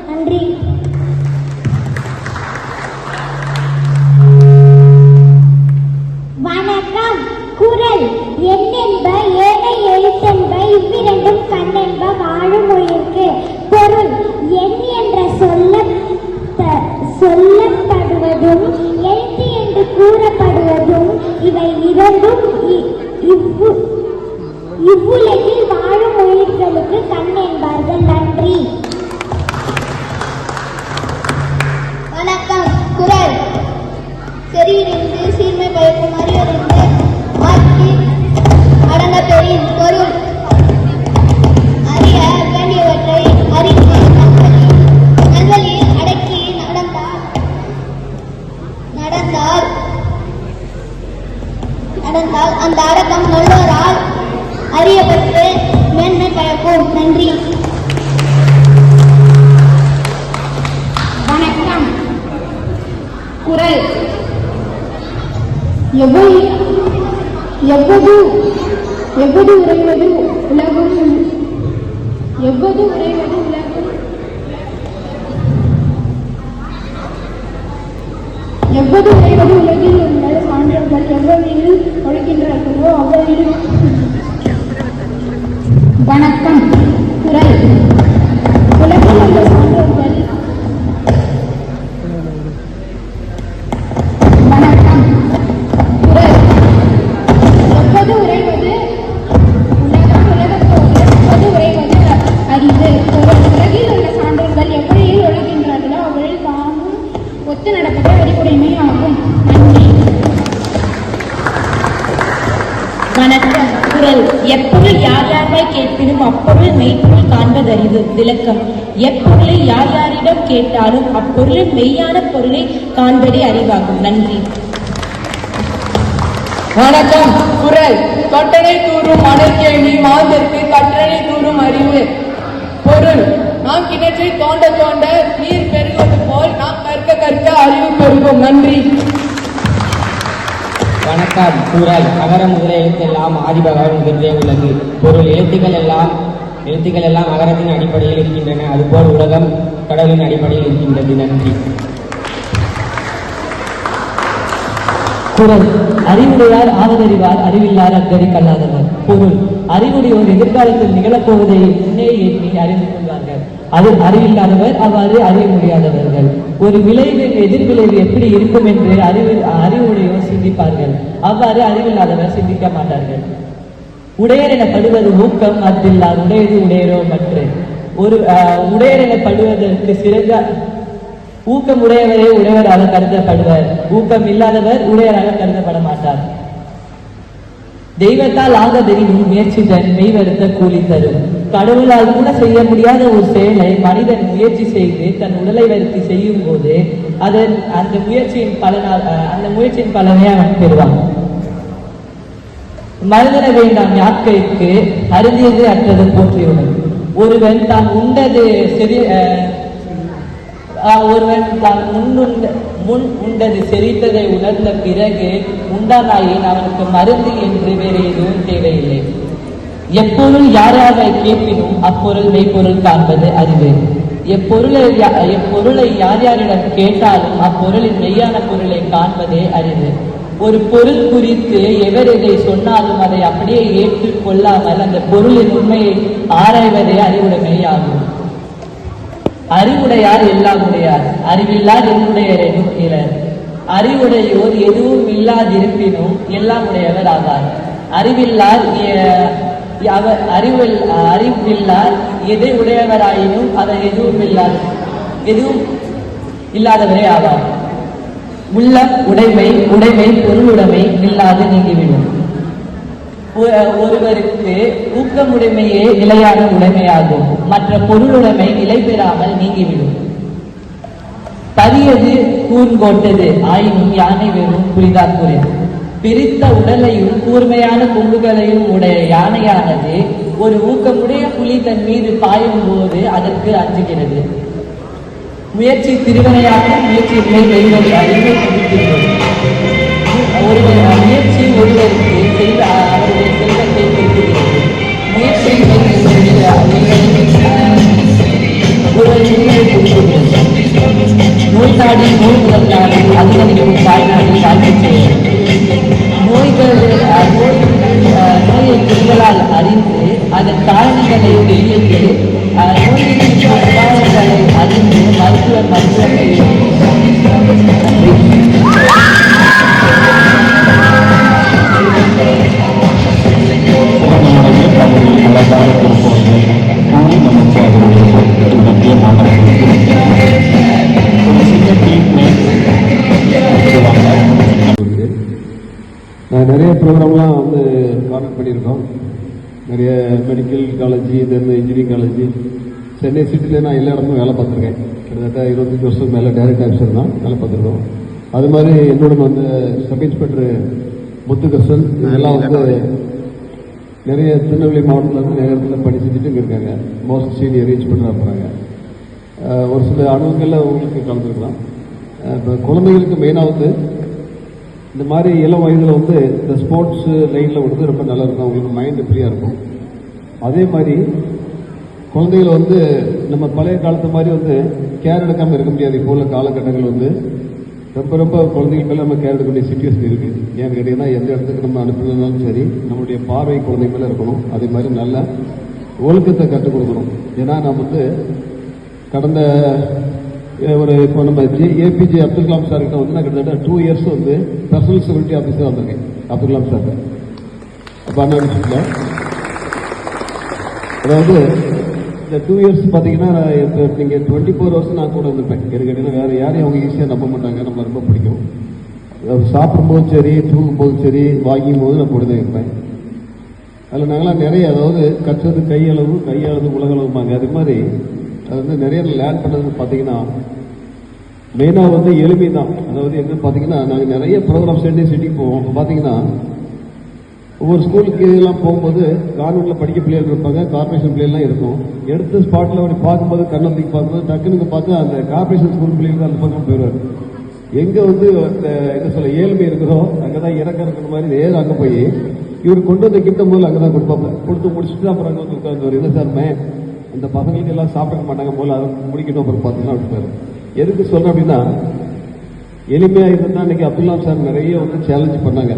நன்றி. வணக்கம். குரல் எண்ணென்ப ஏனை எழுத்தென்ப இவ்விரண்டும் கண்ணென்ப வாழும் உயிர்க்கு. பொருள் எண் என்ற சொல்லப்படுவதும் எழுத்து என்று கூறப்படுவதும் இவை இரண்டும் இவ்வுலகில் வாழும் உயிர்களுக்கு கண் என்பார்கள். நன்றி. வணக்கம். குரல் செறியிருந்து சீர்மை பயக்கும் அறிவறிந்து ஆட்சி அடங்க பெறின். பொருள் அறிய வேண்டியவற்றை அறிந்து நல்வழியில் அடக்கி நடந்தால் அந்த அடக்கம் நல்லோரால் அறியப்பட்டு மேன்மை பயக்கும். நன்றி. வணக்கம். குரல் எவ்வது உறைவது உலகும் உலகில் உள்ள சான்றோர்கள் எவ்வளியில் ஒழுகின்றார்களோ அவ்வளியில். வணக்கம். குரல் உலகில் உள்ள சான்றோர்கள். வணக்கம். எப்பொருள் யார் யாராய் கேட்பினும் அப்பொருள் மெய்ப்பொருள் காண்பதறிவு. விளக்கம்: எப்பொருளை யார் யாரிடம் கேட்டாலும் அப்பொருளின் மெய்யான பொருளை காண்பதே அறிவாகும். நன்றி. வணக்கம். குரல்: கட்டளை கூறும் மனக்கேள்வி மாந்தற்கு கற்றனை கூறும் அறிவு. பொருள்: நாம் கிணற்றை தோண்ட தோண்ட நீர் பெருகுவது போல் நாம் கற்க கற்க அறிவு பெருகும். நன்றி. வணக்கம். குரல்: அகர முதல எழுத்தெல்லாம் ஆதிபகவன் முதலே உள்ளது. பொருள்: எழுத்துக்கள் எல்லாம் அகரத்தின் அடிப்படையில் இருக்கின்றன. அதுபோல் உலகம் கடவுளின் அடிப்படையில் இருக்கின்றது. நன்றி. குரல்: அறிவுடையார் ஆவதறிவார், அறிவில்லார் அக்கறி கல்லாதவர். பொருள்: அறிவுடையோர் எதிர்காலத்தில் நிகழப்போவதை முன்னே எண்ணி அறிந்து கொள்வார்கள். அது அறிவில்லாதவர் அவ்வாறு அறிய முடியாதவர்கள். ஒரு விளைவின் எதிர்விளைவு எப்படி இருக்கும் என்று அறிவுடையோர் சிந்திப்பார்கள். அவ்வாறு அறிவில்லாதவர் சிந்திக்க மாட்டார்கள். உடையர் எனப்படுவது ஊக்கம், அத்தில்லார் உடையது உடையரோ மற்ற. ஒரு உடையர் எனப்படுவதற்கு சிறந்த ஊக்கம் உடையவரே உடையவராக கருதப்படுவர். ஊக்கம் இல்லாதவர் உடையராக கருதப்பட மாட்டார். தெய்வத்தால் ஆக தெரியும் முயற்சி தன் மெய் வருத்த கூலி தரும். கடவுளால் கூட செய்ய முடியாத ஒரு செயலை மனிதன் முயற்சி செய்து தன் உடலை வருத்தி செய்யும் போது அந்த முயற்சியின் பலனை அவன் பெறுவான். மருந்தின வேண்டாம் யாக்கைக்கு அருந்தியது அற்றது போற்றியுடன். ஒருவன் தான் முன் உண்டது செரித்ததை உணர்ந்த பிறகு உண்டானாயின் அவனுக்கு மருந்து என்று வேறு எதுவும் தேவையில்லை. எப்பொருள் யாராக கேட்பினும் அப்பொருள் மெய்ப்பொருள் காண்பது அறிவு. எப்பொருளை யார் யாரிடம் கேட்டாலும் அப்பொருளின் மெய்யான பொருளை காண்பதே அறிவு. ஒரு பொருள் குறித்து எவர் எதை சொன்னாலும் அதை அப்படியே ஏற்றுக் கொள்ளாமல் அந்த பொருளின் உண்மையை ஆராய்வதே அறிவுடைமையாகும். அறிவுடையார் எல்லாம் உடையார், அறிவில்லார் என்னுடையரெனும் இலர். அறிவுடையோர் எதுவும் இல்லாதிருப்பினும் எல்லாம் உடையவர் ஆவார். அறிவில்லார் எதை உடையவராயினும் அதை எதுவும் இல்லாதவரே ஆவார். உள்ளம் உடைமை பொருளுடைமை இல்லாது நீங்கிவிடும். ஒருவருக்கு ஊக்கமுடைமையே நிலையான உடைமையாகும். மற்ற பொருளுடைமை நிலை பெறாமல் நீங்கிவிடும். பரியது கூர்ங்கோட்டது ஆயினும் யானை வெறும் புரிதாக்குறது. பிரித்த உடலையும் கூர்மையான கொம்புகளையும் உடைய யானையானது ஒரு ஊக்கமுடைய புலி தன் மீது பாயும் போது அதற்கு அஞ்சுகிறது. முயற்சி திருவினையாகும், முயற்சியின்மை அறிவை கொடுக்கிறது. முயற்சி ஒருவருக்கு அவருடைய செல்வத்தை பெறுகிறது. முயற்சி நோய் நாடி நோய் முதல் நாடி அதிகரிக்கும் தாய்நாடி வாழ்க்கை செய்யும். நோயை பெண்களால் அறிந்து அதன் காரணிகளை வெளியிட்டு நோயின் உபாயங்களை அறிந்து மருத்துவத்தை நிறைய ப்ரோக்ராம்லாம் வந்து கான்டக்ட் பண்ணியிருக்கோம். நிறைய மெடிக்கல் காலேஜ், தென் இன்ஜினியரிங் காலேஜ், சென்னை சிட்டியில் நான் எல்லா இடமும் வேலை பார்த்துருக்கேன். கிட்டத்தட்ட 25 வருஷம் மேலே டைரக்ட் ஆஃபீஸர் தான் வேலை பார்த்துருக்கோம். அது மாதிரி என்னோட வந்து சப் இன்ஸ்பெக்டர் முத்துகிருஷ்ணன் இதெல்லாம் வந்து நிறைய திருநெல்வேலி மாவட்டத்தில் வந்து நிறைய இடத்துல பணி செஞ்சுட்டு இங்கே இருக்காங்க. மோஸ்ட் சீனியர் இன்ஸ்பெக்டராக இருப்பாங்க. ஒரு சில அனுபவங்களில் உங்களுக்கு கலந்துருக்கலாம். இப்போ குழந்தைகளுக்கு மெயினாக வந்து இந்த மாதிரி இளம் வயதில் வந்து இந்த ஸ்போர்ட்ஸ் லைனில் வந்து ரொம்ப நல்லா இருக்கும். அவங்களுக்கு மைண்டு ஃப்ரீயாக இருக்கும். அதே மாதிரி குழந்தைகள் வந்து நம்ம பழைய காலத்து மாதிரி வந்து கேர் எடுக்காமல் இருக்க முடியாது. இப்போ உள்ள காலகட்டங்கள் வந்து ரொம்ப குழந்தைகள் மேலே நம்ம கேர் எடுக்க வேண்டிய சிச்சுவேஷன் இருக்குது. ஏன்னு கேட்டிங்கன்னா எந்த இடத்துக்கு நம்ம அனுப்பினாலும் சரி நம்மளுடைய பார்வை குழந்தை மேலே இருக்கணும். அதே மாதிரி நல்ல ஒழுக்கத்தை கற்றுக் கொடுக்கணும். ஏன்னா நம்ம வந்து கடந்த இப்போ நம்ம ஏபிஜே அப்துல் கலாம் சார்கிட்ட வந்து நான் கிட்டத்தட்ட 2 இயர்ஸ் வந்து பர்சனல் செக்யூரிட்டி ஆஃபீஸர் வந்திருக்கேன் அப்துல் கலாம் சார்கிட்ட. அப்போ அண்ணா விஷயத்தில் அதாவது இந்த 2 இயர்ஸ் பார்த்தீங்கன்னா நீங்கள் 24 hours நான் கூட இருந்திருப்பேன். எனக்கு கேட்டீங்கன்னா வேறு யாரையும் அவங்க ஈஸியாக நம்ப மாட்டாங்க. நம்மளை ரொம்ப பிடிக்கும். சாப்பிடும்போதும் சரி, தூங்கும்போதும் சரி, வாங்கும் போது நான் கூட தான் இருப்பேன். அதில் நாங்களாம் நிறைய, அதாவது கற்றது கையளவு கையாளது உலகளவுமாங்க. அது மாதிரி அது வந்து நிறைய லேர்ன் பண்ணதுன்னு பார்த்தீங்கன்னா மெயினாக வந்து எளிமை தான். அதாவது என்னன்னு பார்த்தீங்கன்னா நாங்கள் நிறைய ப்ரோக்ராம் சிட்டிக்கு போவோம். இப்போ பார்த்தீங்கன்னா ஒவ்வொரு ஸ்கூலுக்கு எல்லாம் போகும்போது கார்மெண்ட்டில் படிக்க பிள்ளைகள் இருப்பாங்க, கார்பரேஷன் பிள்ளைகள்லாம் இருக்கும். எடுத்த ஸ்பாட்டில் அப்படி பார்க்கும்போது கண்ணத்துக்கு பார்க்கும்போது டக்குனுக்கு பார்த்து அந்த கார்பரேஷன் ஸ்கூல் பிள்ளைகளுக்கு அந்த பக்கம் போயிடுவார். எங்கே வந்து என்ன சொல்ல ஏழ்மை இருக்கிறோ அங்கே தான் இறக்கம் இருக்கிற மாதிரி நேரம் அங்கே போய் இவர் கொண்டு வந்து கிட்ட போது அங்கே தான் கொடுப்பாங்க. கொடுத்து முடிச்சுட்டு அப்புறம் அங்கே வந்து உட்காந்து என்ன சார்மே அந்த பசங்களுக்கு எல்லாம் சாப்பிட மாட்டாங்க போல, அதை முடிக்கணும் அப்புறம் பார்த்தீங்கன்னா இருப்பாரு. எதுக்கு சொல்கிறேன் அப்படின்னா எளிமையாக இருந்தால் இன்னைக்கு அப்துல்லாம் சார் நிறைய வந்து சேலஞ்ச் பண்ணாங்க.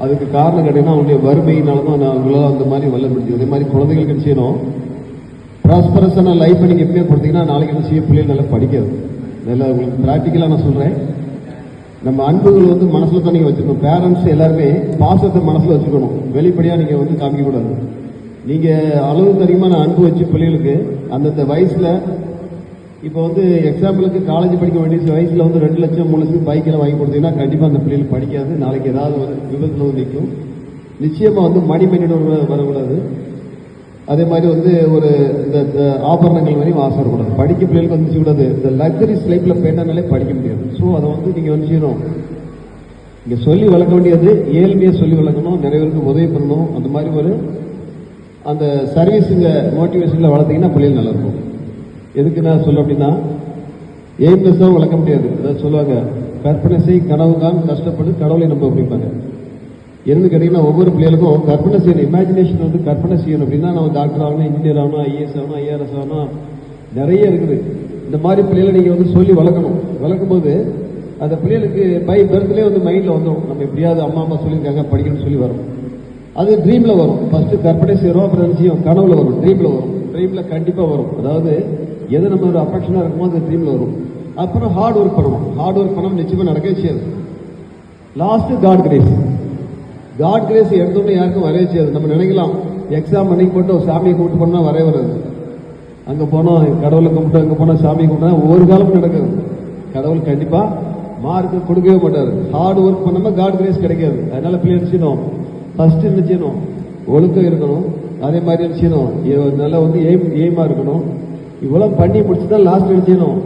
அதுக்கு காரணம் கேட்டீங்கன்னா அவங்களுடைய வறுமையினால தான் அவங்களால அந்த மாதிரி வல்ல முடியும். அதே மாதிரி குழந்தைகளுக்கு என்ன செய்யணும், ப்ராஸ்பரஸான லைஃப்பை நீங்கள் எப்படியே கொடுத்தீங்கன்னா நாளைக்கு என்ன செய்ய பிள்ளைகள் நல்லா படிக்காது. நல்லா உங்களுக்கு ப்ராக்டிக்கலாக நான் சொல்கிறேன். நம்ம அன்புகள் வந்து மனசில் தான் நீங்கள் வச்சுக்கணும். பேரண்ட்ஸ் எல்லாருமே பாசத்தை மனசில் வச்சுக்கணும். வெளிப்படையாக நீங்கள் வந்து காமிக்கக்கூடாது. நீங்கள் அளவுக்கு அதிகமான அன்பு வச்சு பிள்ளைகளுக்கு அந்தந்த வயசில் இப்போ வந்து எக்ஸாம்பிளுக்கு காலேஜ் படிக்க வேண்டிய வயசில் வந்து 2 லட்சம் 3 லட்சம் பைக்கெல்லாம் வாங்கி கொடுத்தீங்கன்னா கண்டிப்பாக அந்த பிள்ளைகள் படிக்காது. நாளைக்கு ஏதாவது ஒரு விபத்தில் வந்து நிற்கும். நிச்சயமாக வந்து மணிமணியோட வரக்கூடாது. அதே மாதிரி வந்து ஒரு இந்த ஆபரணங்கள் வரையும் ஆசை வரக்கூடாது. படிக்க பிள்ளைகளுக்கு வந்து கூடாது. இந்த லக்ஸரிஸ் லைஃப்பில் போயிட்டாலே படிக்க முடியாது. ஸோ அதை வந்து நீங்கள் வந்து செய்யணும். இங்கே சொல்லி வளர்க்க வேண்டியது ஏழ்மையாக சொல்லி வளர்க்கணும், நிறைய பேருக்கு உதவி பண்ணணும். அந்த மாதிரி ஒரு அந்த சர்வீஸுங்க மோட்டிவேஷனில் வளர்த்தீங்கன்னா பிள்ளைகள் நல்லா இருக்கும். எதுக்கு நான் சொல்ல அப்படின்னா எய்ம்லெஸ்ஸாக வளர்க்க முடியாது. அதாவது சொல்லுவாங்க கற்பனை செய் கனவுதான் கஷ்டப்பட்டு கடவுளை நம்ப அப்படிம்பாங்க. என்னன்னு கேட்டீங்கன்னா ஒவ்வொரு பிள்ளைகளுக்கும் கற்பனை செய்யணும், இமேஜினேஷன் வந்து கற்பனை செய்யணும். அப்படின்னா நம்ம டாக்டர் ஆகணும், இன்ஜினியர் ஆகணும், ஐஏஎஸ் ஆகணும், ஐஆர்எஸ் ஆகணும், நிறைய இருக்குது. இந்த மாதிரி பிள்ளைகளை நீங்கள் வந்து சொல்லி வளர்க்கணும். வளர்க்கும் போது அந்த பிள்ளைகளுக்கு பை பர்த்லேயே வந்து மைண்டில் வந்துடும். நம்ம எப்படியாவது அம்மா அப்பா சொல்லியிருக்காங்க படிக்கணும்னு சொல்லி வரும். அது ட்ரீமில் வரும். ஃபர்ஸ்ட்டு கற்பனை செய்கிறோம், அப்புறம் நிச்சயம் கனவுல வரும், ட்ரீமில் வரும். ட்ரீமில் கண்டிப்பாக வரும். அதாவது எது நம்ம ஒரு அஃபெக்ஷனாக இருக்குமோ அது ட்ரீமில் வரும். அப்புறம் ஹார்ட் ஒர்க் பண்ணணும். ஹார்ட் ஒர்க் பண்ணாமல் நிச்சயமாக நடக்கவே செய்யாது. Last God grace. God grace எடுத்தோடனே யாருக்கும் வரவே செய்யாது. நம்ம நினைக்கலாம் எக்ஸாம் அன்னைக்கு போட்டு ஒரு சாமியை கும்பிட்டு போனால் வரவே வராது. அங்கே போனோம் கடவுளை கும்பிட்டு அங்கே போனால் சாமியை கும்பிட்டா ஒரு காலமும் நடக்காது. கடவுள் கண்டிப்பாக மார்க்கு கொடுக்கவே மாட்டார். ஹார்ட் ஒர்க் பண்ணாமல் காட் கிரேஸ் கிடைக்காது. அதனால பிள்ளைங்க செய்யணும், ஃபர்ஸ்ட் என்ன செய்யணும், ஒழுக்கம் இருக்கணும். அதே மாதிரி என்ன செய்யணும், நல்லா வந்து எய்மாக இருக்கணும். இவ்வளோ பண்ணி முடிச்சுதான் லாஸ்ட் என்ன செய்யணும்,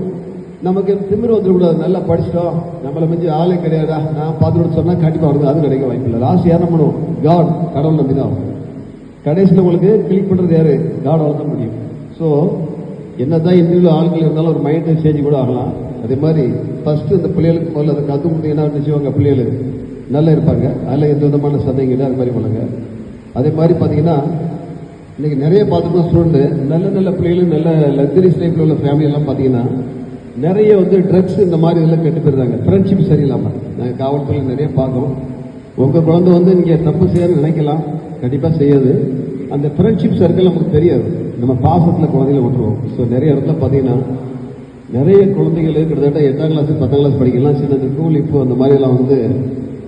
நமக்கு திமிர் வந்துடக்கூடாது. நல்லா படிச்சிட்டோம், நம்மளை மிஞ்சி ஆளே கிடையாதா, நான் பார்த்துட்டு சொன்னால் கண்டிப்பாக வருது, அது கிடைக்க வாய்ப்பு இல்லை. லாஸ்ட் யார் நம்பணும், காட், கடவுள் நம்பி தான். கடைசியில் உங்களுக்கு கிளிக் பண்ணுறது யாரு, காட் வளர்த்த முடியும். ஸோ என்னதான் இண்டிவிஜுவல் ஆட்கள் இருந்தாலும் ஒரு மைண்ட் சேஞ்ச் கூட ஆகலாம். அதே மாதிரி ஃபர்ஸ்ட் இந்த பிள்ளைகளுக்கு முதல்ல அதை கற்று கொடுத்தீங்கன்னா நிச்சயமாக பிள்ளைகள் நல்லா இருப்பாங்க. அதில் எந்த விதமான சந்தேகம் இல்லை. அது மாதிரி பண்ணுங்க. அதே மாதிரி பார்த்தீங்கன்னா இன்னைக்கு நிறைய பார்த்துக்கணும் ஸ்டூடெண்ட் நல்ல நல்ல பிள்ளைகளும் நல்ல லக்ஸரிஸ் டைப்பில் உள்ள ஃபேமிலியெல்லாம் பார்த்தீங்கன்னா நிறைய வந்து ட்ரக்ஸ் இந்த மாதிரி இதெல்லாம் கெட்டு போயிருந்தாங்க. ஃப்ரெண்ட்ஷிப் சரியில்லாமல் நாங்கள் காவல்துறையில் நிறைய பார்க்குறோம். உங்கள் குழந்தை வந்து இங்கே தப்பு செய்யணும்னு நினைக்கலாம், கண்டிப்பாக செய்யாது. அந்த ஃப்ரெண்ட்ஷிப் சர்க்கிள் நமக்கு தெரியாது. நம்ம பாசத்தில் குழந்தைகளை விட்டுருவோம். ஸோ நிறைய இடத்துல பார்த்தீங்கன்னா நிறைய குழந்தைகள் கிட்டத்தட்ட 8ஆம் கிளாஸ் 10ஆம் கிளாஸ் படிக்கலாம், சின்ன ஸ்கூல் இப்போ அந்த மாதிரிலாம் வந்து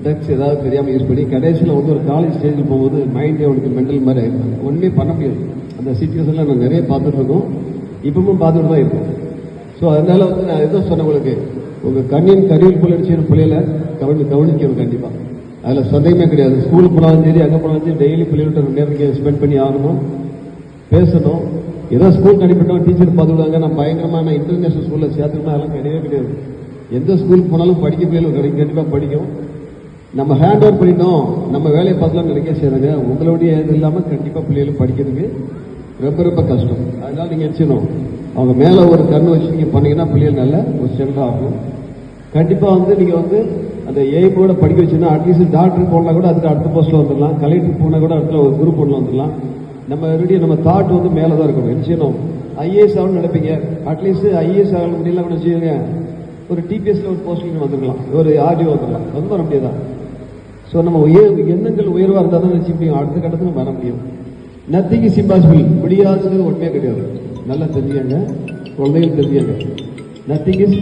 ட்ரக்ஸ் ஏதாவது தெரியாமல் யூஸ் பண்ணி கடைசியில் வந்து ஒரு காலேஜ் ஸ்டேஜில் போகும்போது மைண்டே அவனுக்கு மென்டல் மாதிரி ஆயிருப்பாங்க. ஒன்றுமே பண்ண முடியாது. அந்த சிச்சுவேஷனில் நான் நிறைய பார்த்துட்டு இருக்கோம், இப்பவும் பார்த்துட்டு தான் இருக்கோம். ஸோ அதனால வந்து நான் எதுவும் சொன்னேன் உங்களுக்கு, உங்கள் கண்ணின் கருவில் போல அடிச்சு பிள்ளைகளை கவனிக்கணும் கண்டிப்பாக. அதில் சந்தேகமே கிடையாது. ஸ்கூலுக்கு போனாலும் சரி, அங்கே போனாலும் சரி, டெய்லி பிள்ளைகள்கிட்ட 2 நேரம் ஸ்பெண்ட் பண்ணி ஆகணும், பேசணும். ஏதோ ஸ்கூலுக்கு அனுப்பிட்டோம், டீச்சர் பார்த்துக்கிட்டாங்க, நான் பயங்கரமான இன்டர்நேஷனல் ஸ்கூலில் சேர்த்துக்கணும், அதெல்லாம் கிடையவே கிடையாது. எந்த ஸ்கூலுக்கு போனாலும் படிக்க பிள்ளைகள் கண்டிப்பாக படிக்கும். நம்ம ஹேண்ட் ஓவர் பண்ணிட்டோம், நம்ம வேலையை பார்த்துலாம் கிடைக்க செய்யறாங்க. உங்களுடைய இது இல்லாமல் கண்டிப்பாக பிள்ளைகளும் படிக்கிறதுக்கு ரொம்ப ரொம்ப கஷ்டம். அதனால நீங்கள் நினைச்சணும் அவங்க மேலே ஒரு கண்ணு வச்சு நீங்கள் பண்ணீங்கன்னா பிள்ளைகள் நல்ல ஒரு ஸ்ட்ரென்த் ஆகும். கண்டிப்பாக வந்து நீங்கள் வந்து அந்த எய்மோட படிக்க வச்சுன்னா அட்லீஸ்ட் டாக்டர் போனால் கூட அதுக்கு அடுத்த போஸ்ட்டில் வந்துடலாம், கலெக்டர் போனால் கூட அடுத்த ஒரு குரூப் ஒன்றில் வந்துடலாம். நம்ம தாட் வந்து மேலே தான் இருக்கணும். என்ன செய்யணும், ஐஏஎஸ் ஆகணும்னு நினைப்பீங்க, அட்லீஸ்ட் ஐஏஎஸ் ஆக முடியல கூட செய்யுங்க, ஒரு டிபிஎஸ்ல ஒரு போஸ்டிங் வந்துருக்கலாம், ஒரு ஆர்டிஓ வந்துடலாம், ரொம்ப வர முடியாதான். ஸோ நம்ம எண்ணங்கள் உயர்வாக இருந்தால் தான் நிச்சயம் முடியும், அடுத்த கட்டத்துக்கு வர முடியும். நத்திங் இஸ் இம்பாசிபிள், முடியாதுங்கிறது உண்மையே கிடையாது. நல்லா தெரிஞ்சுக்கங்க, குழந்தைகள் தெரிஞ்சுக்கங்க. Nothing is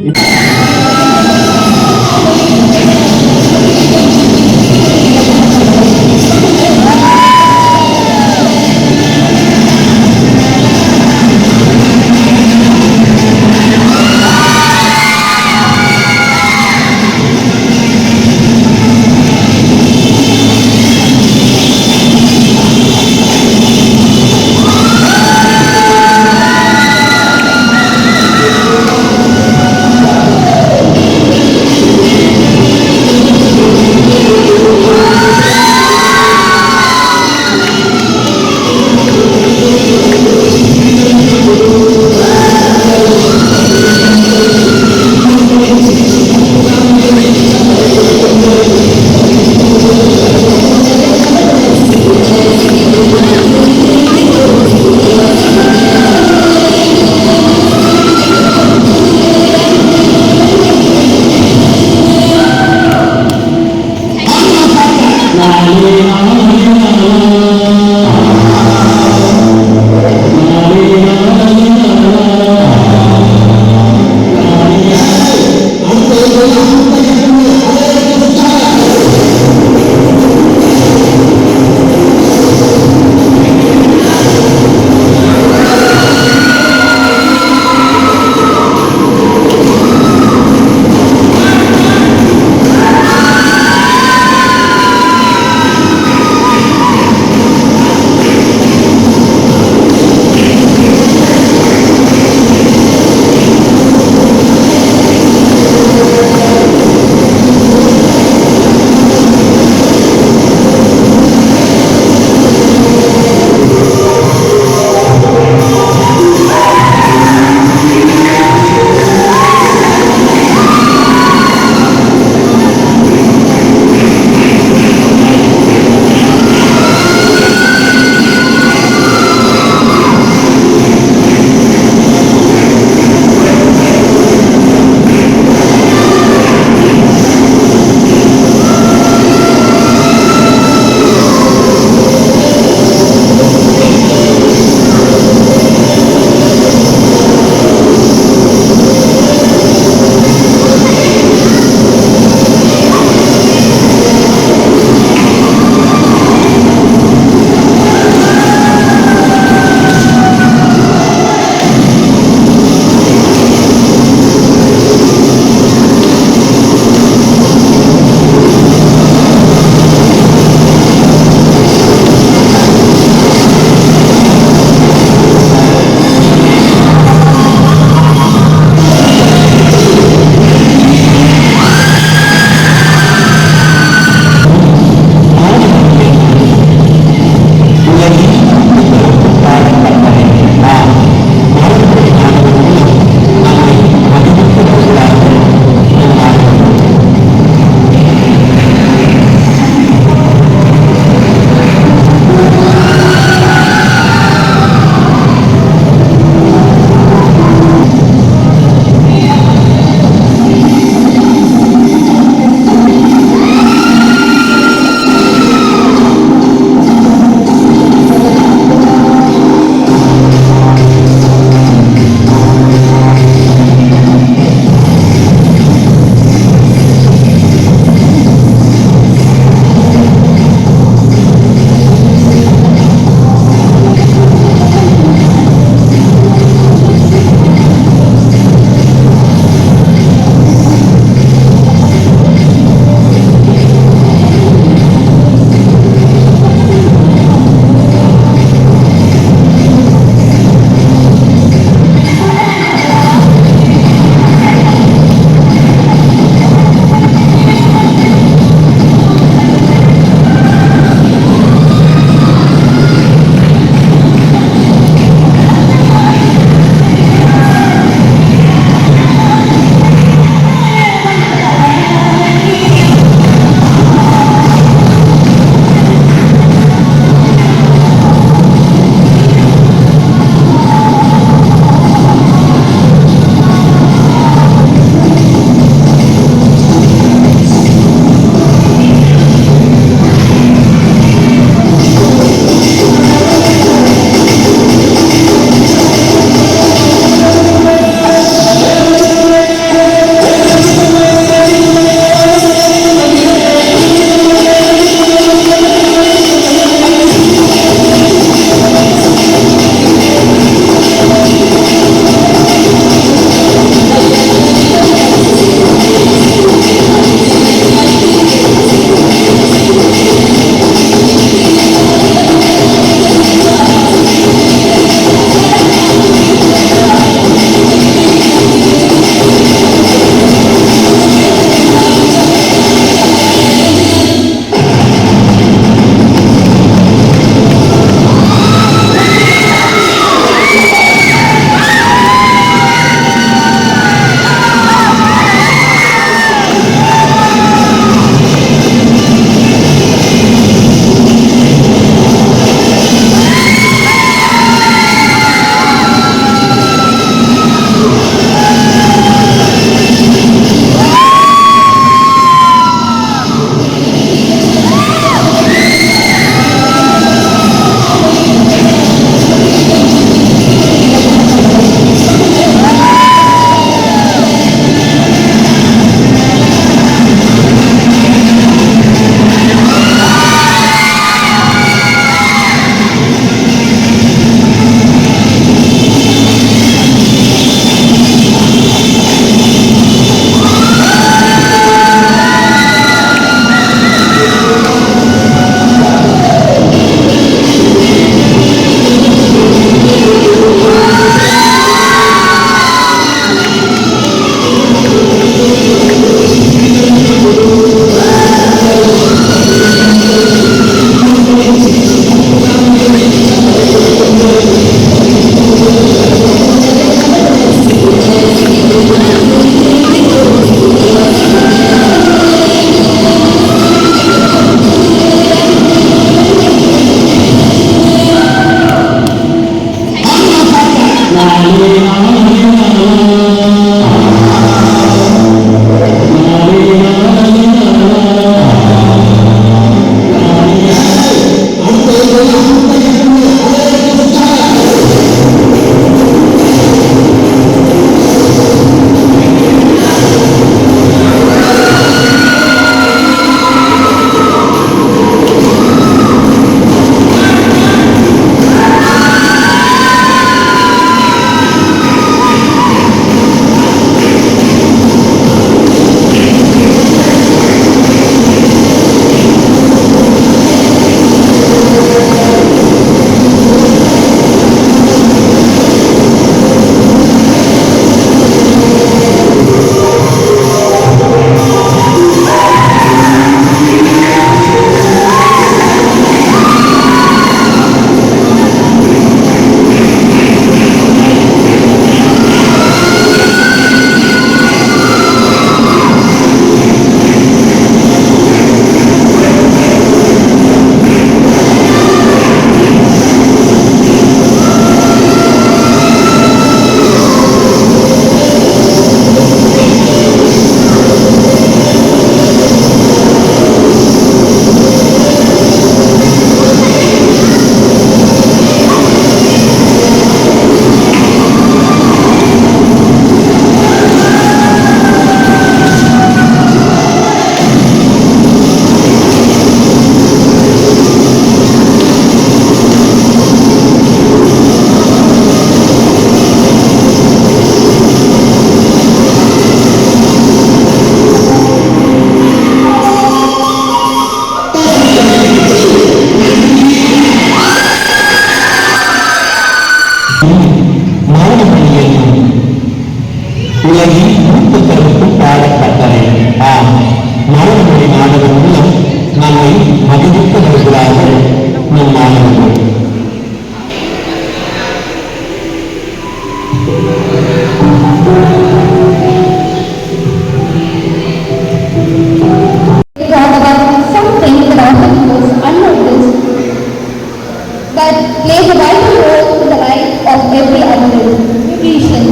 plays a vital role in the life of every adult. Nutrition.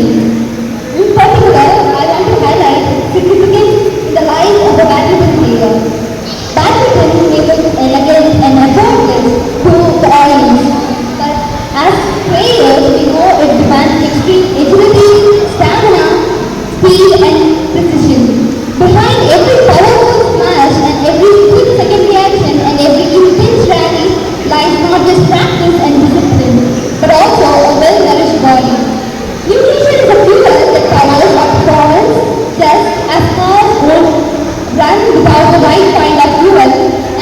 In particular, I want to highlight significance in the life of a badminton player. Badminton may look elegant and effortless to the audience, but as players, we know it demands extreme agility, stamina, speed, and precision. Behind every powerful smash and every split-second reaction and every intense rally lies not just practice and discipline, but also a well-nourished body. Nutrition is a fuel that powers our performance, just as cars won't run without the right kind of fuel,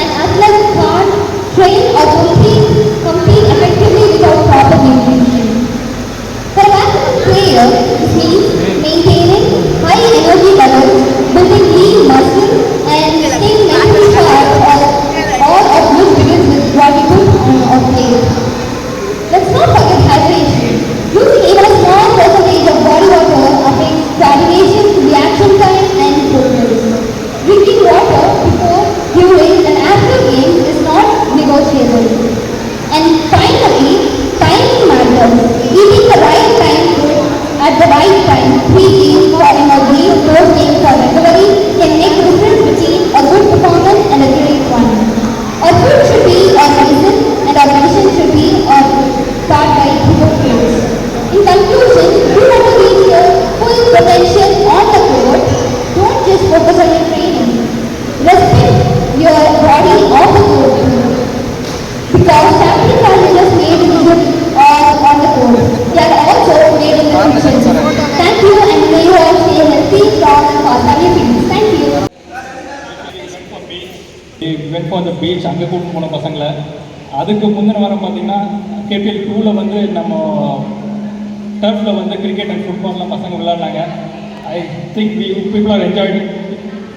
and athletes can't train or compete effectively without proper nutrition. For a badminton player, this means maintaining high energy levels, building lean muscle, and staying mentally sharp, all of which begins with what we put on our plate. Let's not forget hydration. Losing even a small percentage of body water affects coordination, reaction time, and focus. Drinking water before, during, and after games is not negotiable. And finally, timing matters. Eating the right time food at the right time, 3 meals following a meal, those games are regularly, can make the difference between a good performance and a great one. Our food should be our medicine, and our medicine should be our part by good foods. In conclusion, you want to reach your full potential on the court. Don't just focus on your training. Respect your body on the court too. Because champions are not just made in the gym or on the court. They are also made in the kitchen. Thank you, and may you all stay healthy, strong, and fast on your feet. Thank you. went for the beach அங்கே கூப்பிட்டு போன பசங்களை. அதுக்கு முந்தின வாரம் பார்த்தீங்கன்னா KPL 2ல் வந்து நம்ம டர்ஃபில் வந்து கிரிக்கெட் அண்ட் ஃபுட்பால்லாம் பசங்க விளையாடினாங்க. I think people are enjoyed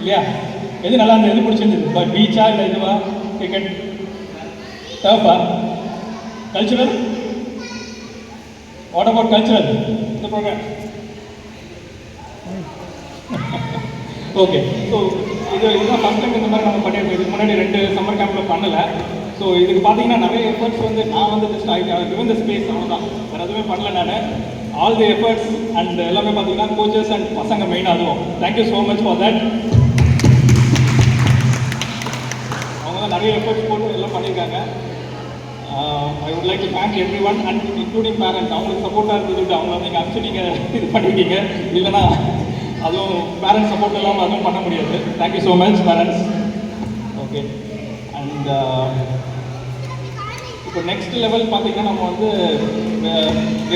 இல்லையா? எது நல்லா இருந்தது, எது பிடிச்சிருந்தது? பீச்சா இல்லை இதுவா? கிரிக்கெட் டர்ஃபா? கல்ச்சுரல்? வாட் அபவுட் கல்ச்சுரல் இந்த ப்ரோக்ராம்? ஓகே, ஸோ இதுதான் ஃபஸ்ட் டைம் இந்த மாதிரி நம்ம பண்ணியிருக்கோம். இதுக்கு முன்னாடி 2 சம்மர் கேம்பில் பண்ணலை. ஸோ இதுக்கு பார்த்தீங்கன்னா நிறைய எஃபர்ட்ஸ் வந்து நான் வந்து ஜஸ்ட் கிவன் த ஸ்பேஸ் அவ்வளோதான், வேறு எதுவுமே பண்ணல நான். ஆல் தி எஃபர்ட்ஸ் அண்ட் எல்லாமே பார்த்தீங்கன்னா கோச்சஸ் அண்ட் பசங்க மெயினாக அதுவும். Thank you so much for that. அவங்க தான் நிறைய எஃபர்ட்ஸ் போட்டு எல்லாம் பண்ணியிருக்காங்க. I would like to thank every one and including parents. அவங்களுக்கு சப்போர்ட்டாக இருந்தது, அவங்க நீங்கள் அனுப்பிச்சு நீங்கள் இது பண்ணியிருக்கீங்க. இல்லைனா அதுவும் பேரண்ட்ஸ் சப்போர்ட் இல்லாமல் அதுவும் பண்ண முடியாது. Thank you so much parents. Okay, and இப்போ நெக்ஸ்ட் லெவல் பார்த்தீங்கன்னா நம்ம வந்து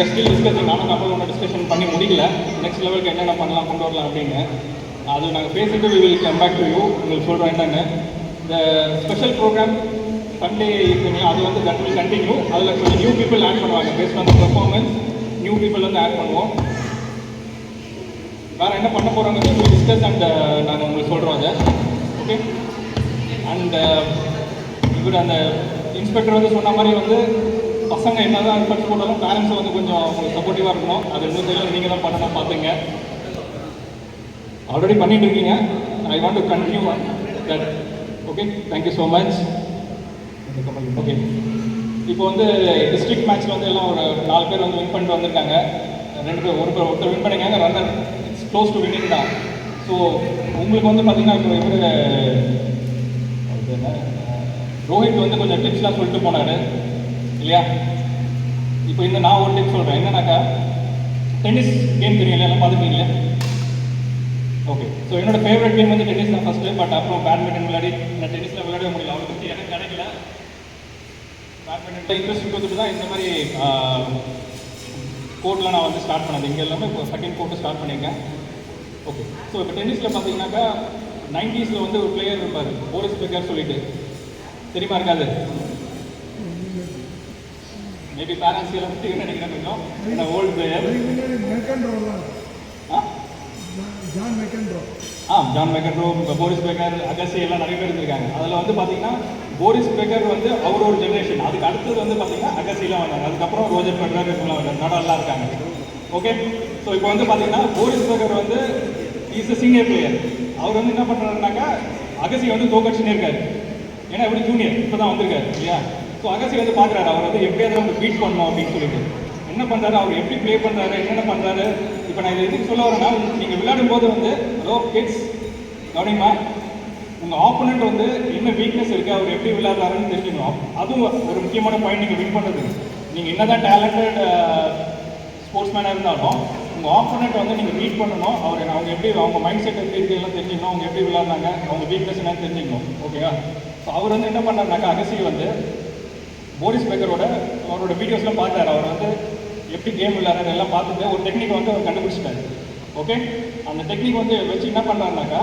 ஸ்டில் டிஸ்கஸிங். நானும் நம்ம ஒன்று டிஸ்கஷன் பண்ணி முடியல. நெக்ஸ்ட் லெவலுக்கு என்னென்ன பண்ணலாம், கொண்டு வரலாம் அப்படின்னு. அது நாங்கள் பேசிட்டு we will come back to you. உங்களுக்கு சொல்கிறோம் என்னென்னு. இந்த ஸ்பெஷல் ப்ரோக்ராம் சண்டே இருக்குங்க, அது வந்து தட் வில் கண்டினியூ. அதில் கொஞ்சம் நியூ பீப்புள் ஆட் பண்ணுவாங்க. Based on the performance new people வந்து ஆட் பண்ணுவோம். வேறு என்ன பண்ண போகிறாங்க டிஸ்கஸ் அண்ட் நாங்கள் உங்களுக்கு சொல்கிறோம் அதை. ஓகே, அண்ட் இவர் அந்த இன்ஸ்பெக்டர் வந்து சொன்ன மாதிரி வந்து பசங்க என்ன தான் எஃபர்ட்ஸ் போட்டாலும் பேரண்ட்ஸ் வந்து கொஞ்சம் உங்களுக்கு சப்போர்ட்டிவாக இருக்கணும். அது இன்னும் தெரியல, நீங்கள் தான் பண்ணணும். பார்த்துங்க, ஆல்ரெடி பண்ணிட்டு இருக்கீங்க. I want to continue on that. Okay, thank you so much. Okay, இப்போ வந்து டிஸ்ட்ரிக்ட் மேட்ச்சில் வந்து எல்லாம் ஒரு 4 பேர் வந்து வின் பண்ணிட்டு வந்திருக்காங்க. 2 பேர், ஒருத்தர் வின் பண்ணிக்காங்க. ரன்னர் க்ளோஸ் டு வின்னிங் தான். ஸோ உங்களுக்கு வந்து பார்த்தீங்கன்னா இப்போ இவர் ரோஹித் வந்து கொஞ்சம் டிப்ஸ்லாம் சொல்லிட்டு போனார் இல்லையா? இப்போ இந்த நான் ஒரு டிப் சொல்கிறேன். என்னன்னாக்கா, டென்னிஸ் கேம் தெரியும் இல்லையா, எல்லாம் பார்த்துட்டீங்களே. ஓகே, ஸோ என்னோட ஃபேவரட் கேம் வந்து டென்னிஸ் தான் ஃபஸ்ட்டு. பட் அப்புறம் பேட்மிண்டன் விளையாடி நான் டென்னிஸில் விளையாட முடியல. அவளை பற்றி எனக்கு கிடைக்கல. பேட்மிண்டன் இன்ட்ரெஸ்ட் கொடுத்துட்டு தான் இந்த மாதிரி கோர்ட்லாம் நான் வந்து ஸ்டார்ட் பண்ணது. இங்கே எல்லாமே இப்போ செகண்ட் கோர்ட்டு ஸ்டார்ட் பண்ணியிருக்கேன். ஓகே, ஸோ இப்போ டென்னிஸில் பார்த்தீங்கன்னாக்கா 90s வந்து ஒரு பிளேயர் இருப்பார், போரிஸ் பெக்கர் சொல்லிட்டு. தெரியுமா இருக்காது? மேபி பேரண்ட்ஸ் எல்லாம் பற்றி நினைக்கிறேன். கொஞ்சம் old player. John McEnroe, Boris Becker, Agassi எல்லாம் நிறைய பேர் இருந்திருக்காங்க. அதில் வந்து பார்த்தீங்கன்னா போரிஸ் பெக்கர் வந்து அவர் ஒரு ஜென்ரேஷன். அதுக்கு அடுத்தது வந்து பார்த்தீங்கன்னா அகசிலாம் வந்தாங்க. அதுக்கப்புறம் ரோஜர் ஃபெடரர் இப்பெல்லாம் வந்தாங்க. நடால்லாம் இருக்காங்க. ஓகே, ஸோ இப்போ வந்து பார்த்தீங்கன்னா போரிஸ் பெக்கர் வந்து இஸ் அ சீனியர் பிளேயர். அவர் வந்து என்ன பண்ணுறாருனாக்கா அகசி வந்து தோக்கடிச்சுன்னே இருக்காரு. ஏன்னா எப்படி ஜூனியர் இப்போ தான் வந்திருக்காரு இல்லையா? ஸோ அகசி வந்து பார்க்குறாரு அவர் வந்து எப்படியாவது நம்ம பீட் பண்ணணும் அப்படின்னு சொல்லிட்டு என்ன பண்ணுறாரு, அவர் எப்படி ப்ளே பண்ணுறாரு, என்னென்ன பண்ணுறாரு. இப்போ நான் இதை எதுக்கு சொல்ல வரேன்னா, நீங்கள் விளையாடும் போது வந்து ஹலோ கிட்ஸ் கவனிமா, உங்கள் ஆப்போனண்ட் வந்து என்ன வீக்னஸ் இருக்குது, அவர் எப்படி விளையாடுறாருன்னு தெரிஞ்சுக்கணும். அதுவும் ஒரு முக்கியமான பாயிண்ட் நீங்கள் வின் பண்ணுறதுக்கு. நீங்கள் என்ன தான் டேலண்டட் ஸ்போர்ட்ஸ் மேனாக இருந்தாலும் உங்கள் ஆப்போனண்ட் வந்து நீங்கள் ரீட் பண்ணணும். அவங்க எப்படி அவங்க மைண்ட் செட் எப்படி இருக்குது எல்லாம் தெரிஞ்சுக்கணும். அவங்க எப்படி விளையாடுறாங்க, அவங்க வீக்னஸ் என்னன்னு தெரிஞ்சுக்கணும். ஓகேவா? ஸோ அவர் வந்து என்ன பண்ணாருனாக்கா, அகசி வந்து போரிஸ் பெக்கரோட அவரோட வீடியோஸ்லாம் பார்த்தாரு. அவர் வந்து எப்படி கேம் விளையாடுறாரு எல்லாம் பார்த்துட்டு ஒரு டெக்னிக் வந்து அவர் கண்டுபிடிச்சிட்டாரு. ஓகே, அந்த டெக்னிக் வந்து வச்சு என்ன பண்ணுறாருனாக்கா,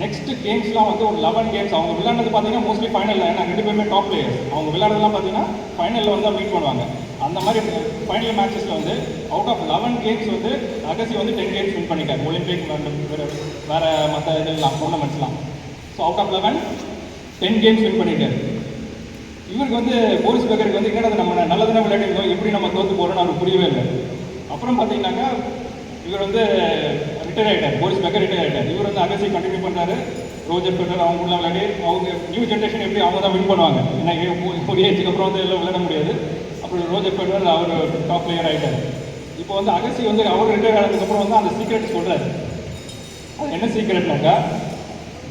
நெக்ஸ்ட் கேம்ஸ்லாம் வந்து ஒரு 11 கேம்ஸ் அவங்க விளையாடுறது பார்த்தீங்கன்னா மோஸ்ட்லி ஃபைனலில், ஏன்னா 2 பேருமே டாப் பிளேயர்ஸ். அவங்க விளையாடுறதுலாம் பார்த்தீங்கன்னா ஃபைனலில் வந்து மீட் பண்ணுவாங்க. அந்த மாதிரி ஃபைனல் மேட்சஸில் வந்து அவுட் ஆஃப் 11 கேம்ஸ் வந்து அகசி வந்து 10 கேம்ஸ் வின் பண்ணிட்டார். ஒலிம்பிக் வேறு மற்ற இதெல்லாம் டோர்னமெண்ட்ஸ்லாம். So out of 11 10 games win பண்ணிட்டார். இவருக்கு வந்து போரிஸ் பெக்கருக்கு வந்து என்னடா நம்ம நல்லதான விளையாடிருந்தோம், எப்படி நம்ம தோற்று போகிறோன்னு அவருக்கு புரியவே இல்லை. அப்புறம் பார்த்தீங்கன்னாக்கா இவர் வந்து ரிட்டையர் ஆகிட்டார். போரிஸ் பெக்கர் ரிட்டையர் ஆகிட்டார். இவர் வந்து அகசி கண்டினியூ பண்ணுறாரு. ரோஜர் பெக்கர் அவங்க உள்ள விளையாடி அவங்க நியூ ஜென்ரேஷன் எப்படி அவங்க தான் வின் பண்ணுவாங்க. ஏன்னா ஒரு ஏஜுக்கு அப்புறம் வந்து எல்லாம் விளையாட முடியாது. அப்புறம் ரோஜர் பெக்கர் அவர் டாப் பிளேயர் ஆகிட்டார். இப்போ வந்து அகசி வந்து அவர் ரிட்டையர் ஆனதுக்கப்புறம் வந்து அந்த சீக்ரெட் சொல்கிறாரு. அது என்ன சீக்ரெட்னாக்கா,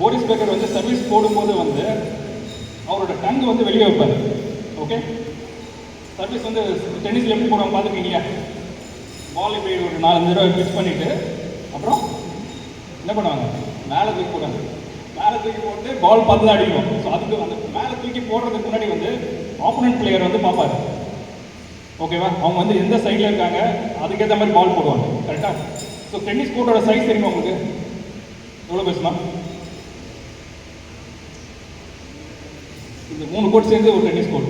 போரிஸ் பெக்கர் வந்து சர்வீஸ் போடும்போது வந்து அவரோட டங்கு வந்து வெளியே வைப்பார். ஓகே, சர்வீஸ் வந்து டென்னிஸில் எப்படி போடுவாங்க பார்த்துருக்கீங்க, பால் இப்படி ஒரு 4-5 தடவை பிச் பண்ணிவிட்டு அப்புறம் என்ன பண்ணுவாங்க, மேலே தூக்கி போடுவாங்க. மேலே தூக்கி போட்டு பால் பார்த்து தான் அடிக்கணும். ஸோ அதுக்கு அந்த மேலே தூக்கி போடுறதுக்கு முன்னாடி வந்து ஆப்போனன்ட் பிளேயர் வந்து பார்ப்பார். ஓகேவா? அவங்க வந்து எந்த சைடில் இருக்காங்க அதுக்கேற்ற மாதிரி பால் போடுவாங்க. கரெக்டாக? ஸோ டென்னிஸ் கோர்ட்டோட சைஸ் தெரியுமா உங்களுக்கு? எவ்வளோ பேசலாம்? இந்த 3 கோட் சேர்ந்து ஒரு டென்னிஸ் கோர்ட்.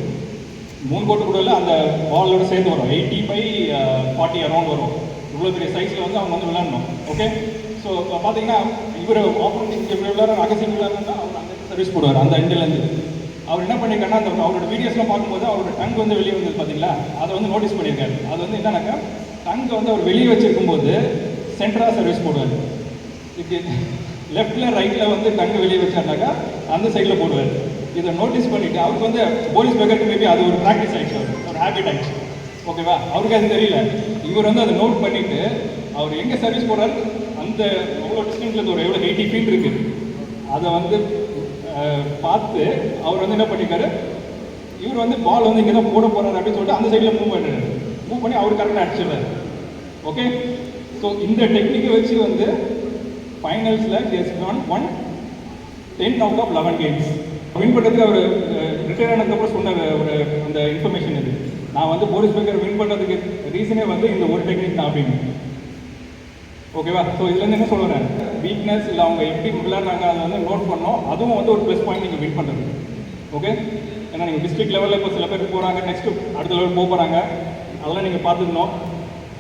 3 கோட்டு கூட இல்லை, அந்த பாலோட சேர்ந்து வரும். 80/40 அரௌண்ட் வரும். இவ்வளோ பெரிய சைஸில் வந்து அவங்க வந்து விளையாடணும். ஓகே, ஸோ பார்த்தீங்கன்னா இவர் ஆப்போனன்ட் இங்கே விளையாடுற அகசி விளையாடுறா அவர் அந்த சர்வீஸ் போடுவார் அந்த எண்ட்லேருந்து. அவர் என்ன பண்ணியிருக்காருன்னா, அந்த அவரோட வீடியோஸ்லாம் பார்க்கும்போது அவரோட டங்க் வந்து வெளியே வந்தது பார்த்தீங்களா, அதை வந்து நோட்டீஸ் பண்ணியிருக்காரு. அது வந்து என்னன்னாக்கா, டங்கை வந்து அவர் வெளியே வச்சிருக்கும்போது சென்டராக சர்வீஸ் போடுவார். இப்படி லெஃப்டில் ரைட்டில் வந்து டங்கு வெளியே வச்சாருனாக்கா அந்த சைடில் போடுவார். இதை நோட்டீஸ் பண்ணிவிட்டு அவருக்கு வந்து போரிஸ் பெக்கருக்கு மேபி அது ஒரு ப்ராக்டிஸ் ஆகிடுச்சு, ஒரு ஹேபிட் ஆகிடுச்சு. ஓகேவா? அவருக்கு அது தெரியல. இவர் வந்து அதை நோட் பண்ணிவிட்டு அவர் எங்கே சர்வீஸ் போடுறாரு அந்த எவ்வளோ டிஸ்டன்ஸில் ஒரு எவ்வளோ 80 feet இருக்குது அதை வந்து பார்த்து அவர் வந்து என்ன பண்ணியிருக்காரு, இவர் வந்து பால் வந்து இங்கே தான் போட போகிறாரு அப்படின்னு சொல்லிட்டு அந்த சைடில் மூவ் பண்ணி அவர் கரெக்டாக அடிச்சிடுறாரு. ஓகே, ஸோ இந்த டெக்னிக்கை வச்சு வந்து ஃபைனல்ஸில் has won 10 out of 11 games win பண்ணுறதுக்கு அவர் ரிட்டையர் ஆனதுக்கப்புறம் சொன்ன ஒரு அந்த இன்ஃபர்மேஷன் இது. நான் வந்து போரிஸ் பெக்கர் வின் பண்ணுறதுக்கு ரீசனே வந்து இந்த ஒரு டெக்னிக் தான் அப்படின்னு. ஓகேவா? ஸோ இதுலேருந்து என்ன சொல்கிறேன், வீக்னஸ் இல்லை அவங்க எப்படி விளையாடுறாங்க அதை வந்து நோட் பண்ணோம். அதுவும் வந்து ஒரு ப்ளஸ் பாயிண்ட் நீங்கள் வின் பண்ணுறது. ஓகே, ஏன்னா நீங்கள் டிஸ்ட்ரிக்ட் லெவலில் இப்போ சில பேர் போகிறாங்க, நெக்ஸ்ட்டு அடுத்த லெவல் போகிறாங்க, அதெல்லாம் நீங்கள் பார்த்துக்கணும்.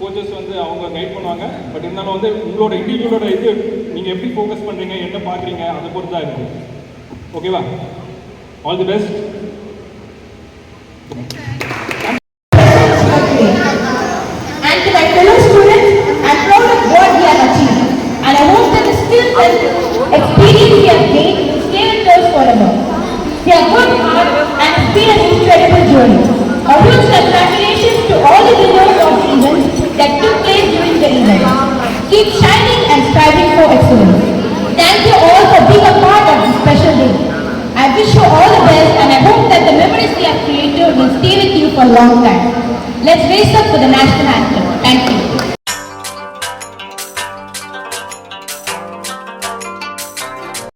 கோச்சஸ் வந்து அவங்க கைட் பண்ணுவாங்க. பட் இருந்தாலும் வந்து உங்களோட இண்டிவிஜுவலோட இது நீங்கள் எப்படி ஃபோக்கஸ் பண்ணுறீங்க, என்ன பார்க்குறீங்க, அதை பொறுத்து தான் இருக்குது. ஓகேவா? All the best. And to my fellow students, I'm proud of what we have achieved. And I hope that the skills and experience we have gained will stay with us forever. We have worked hard and it's been an incredible journey. A huge congratulations to all the winners of the events that took place during the event. Keep shining and striving for excellence. Thank you all for being a part of this special day. I wish you all the best and I hope that the memories we have created will stay with you for a long time. Let's raise up for the national anthem.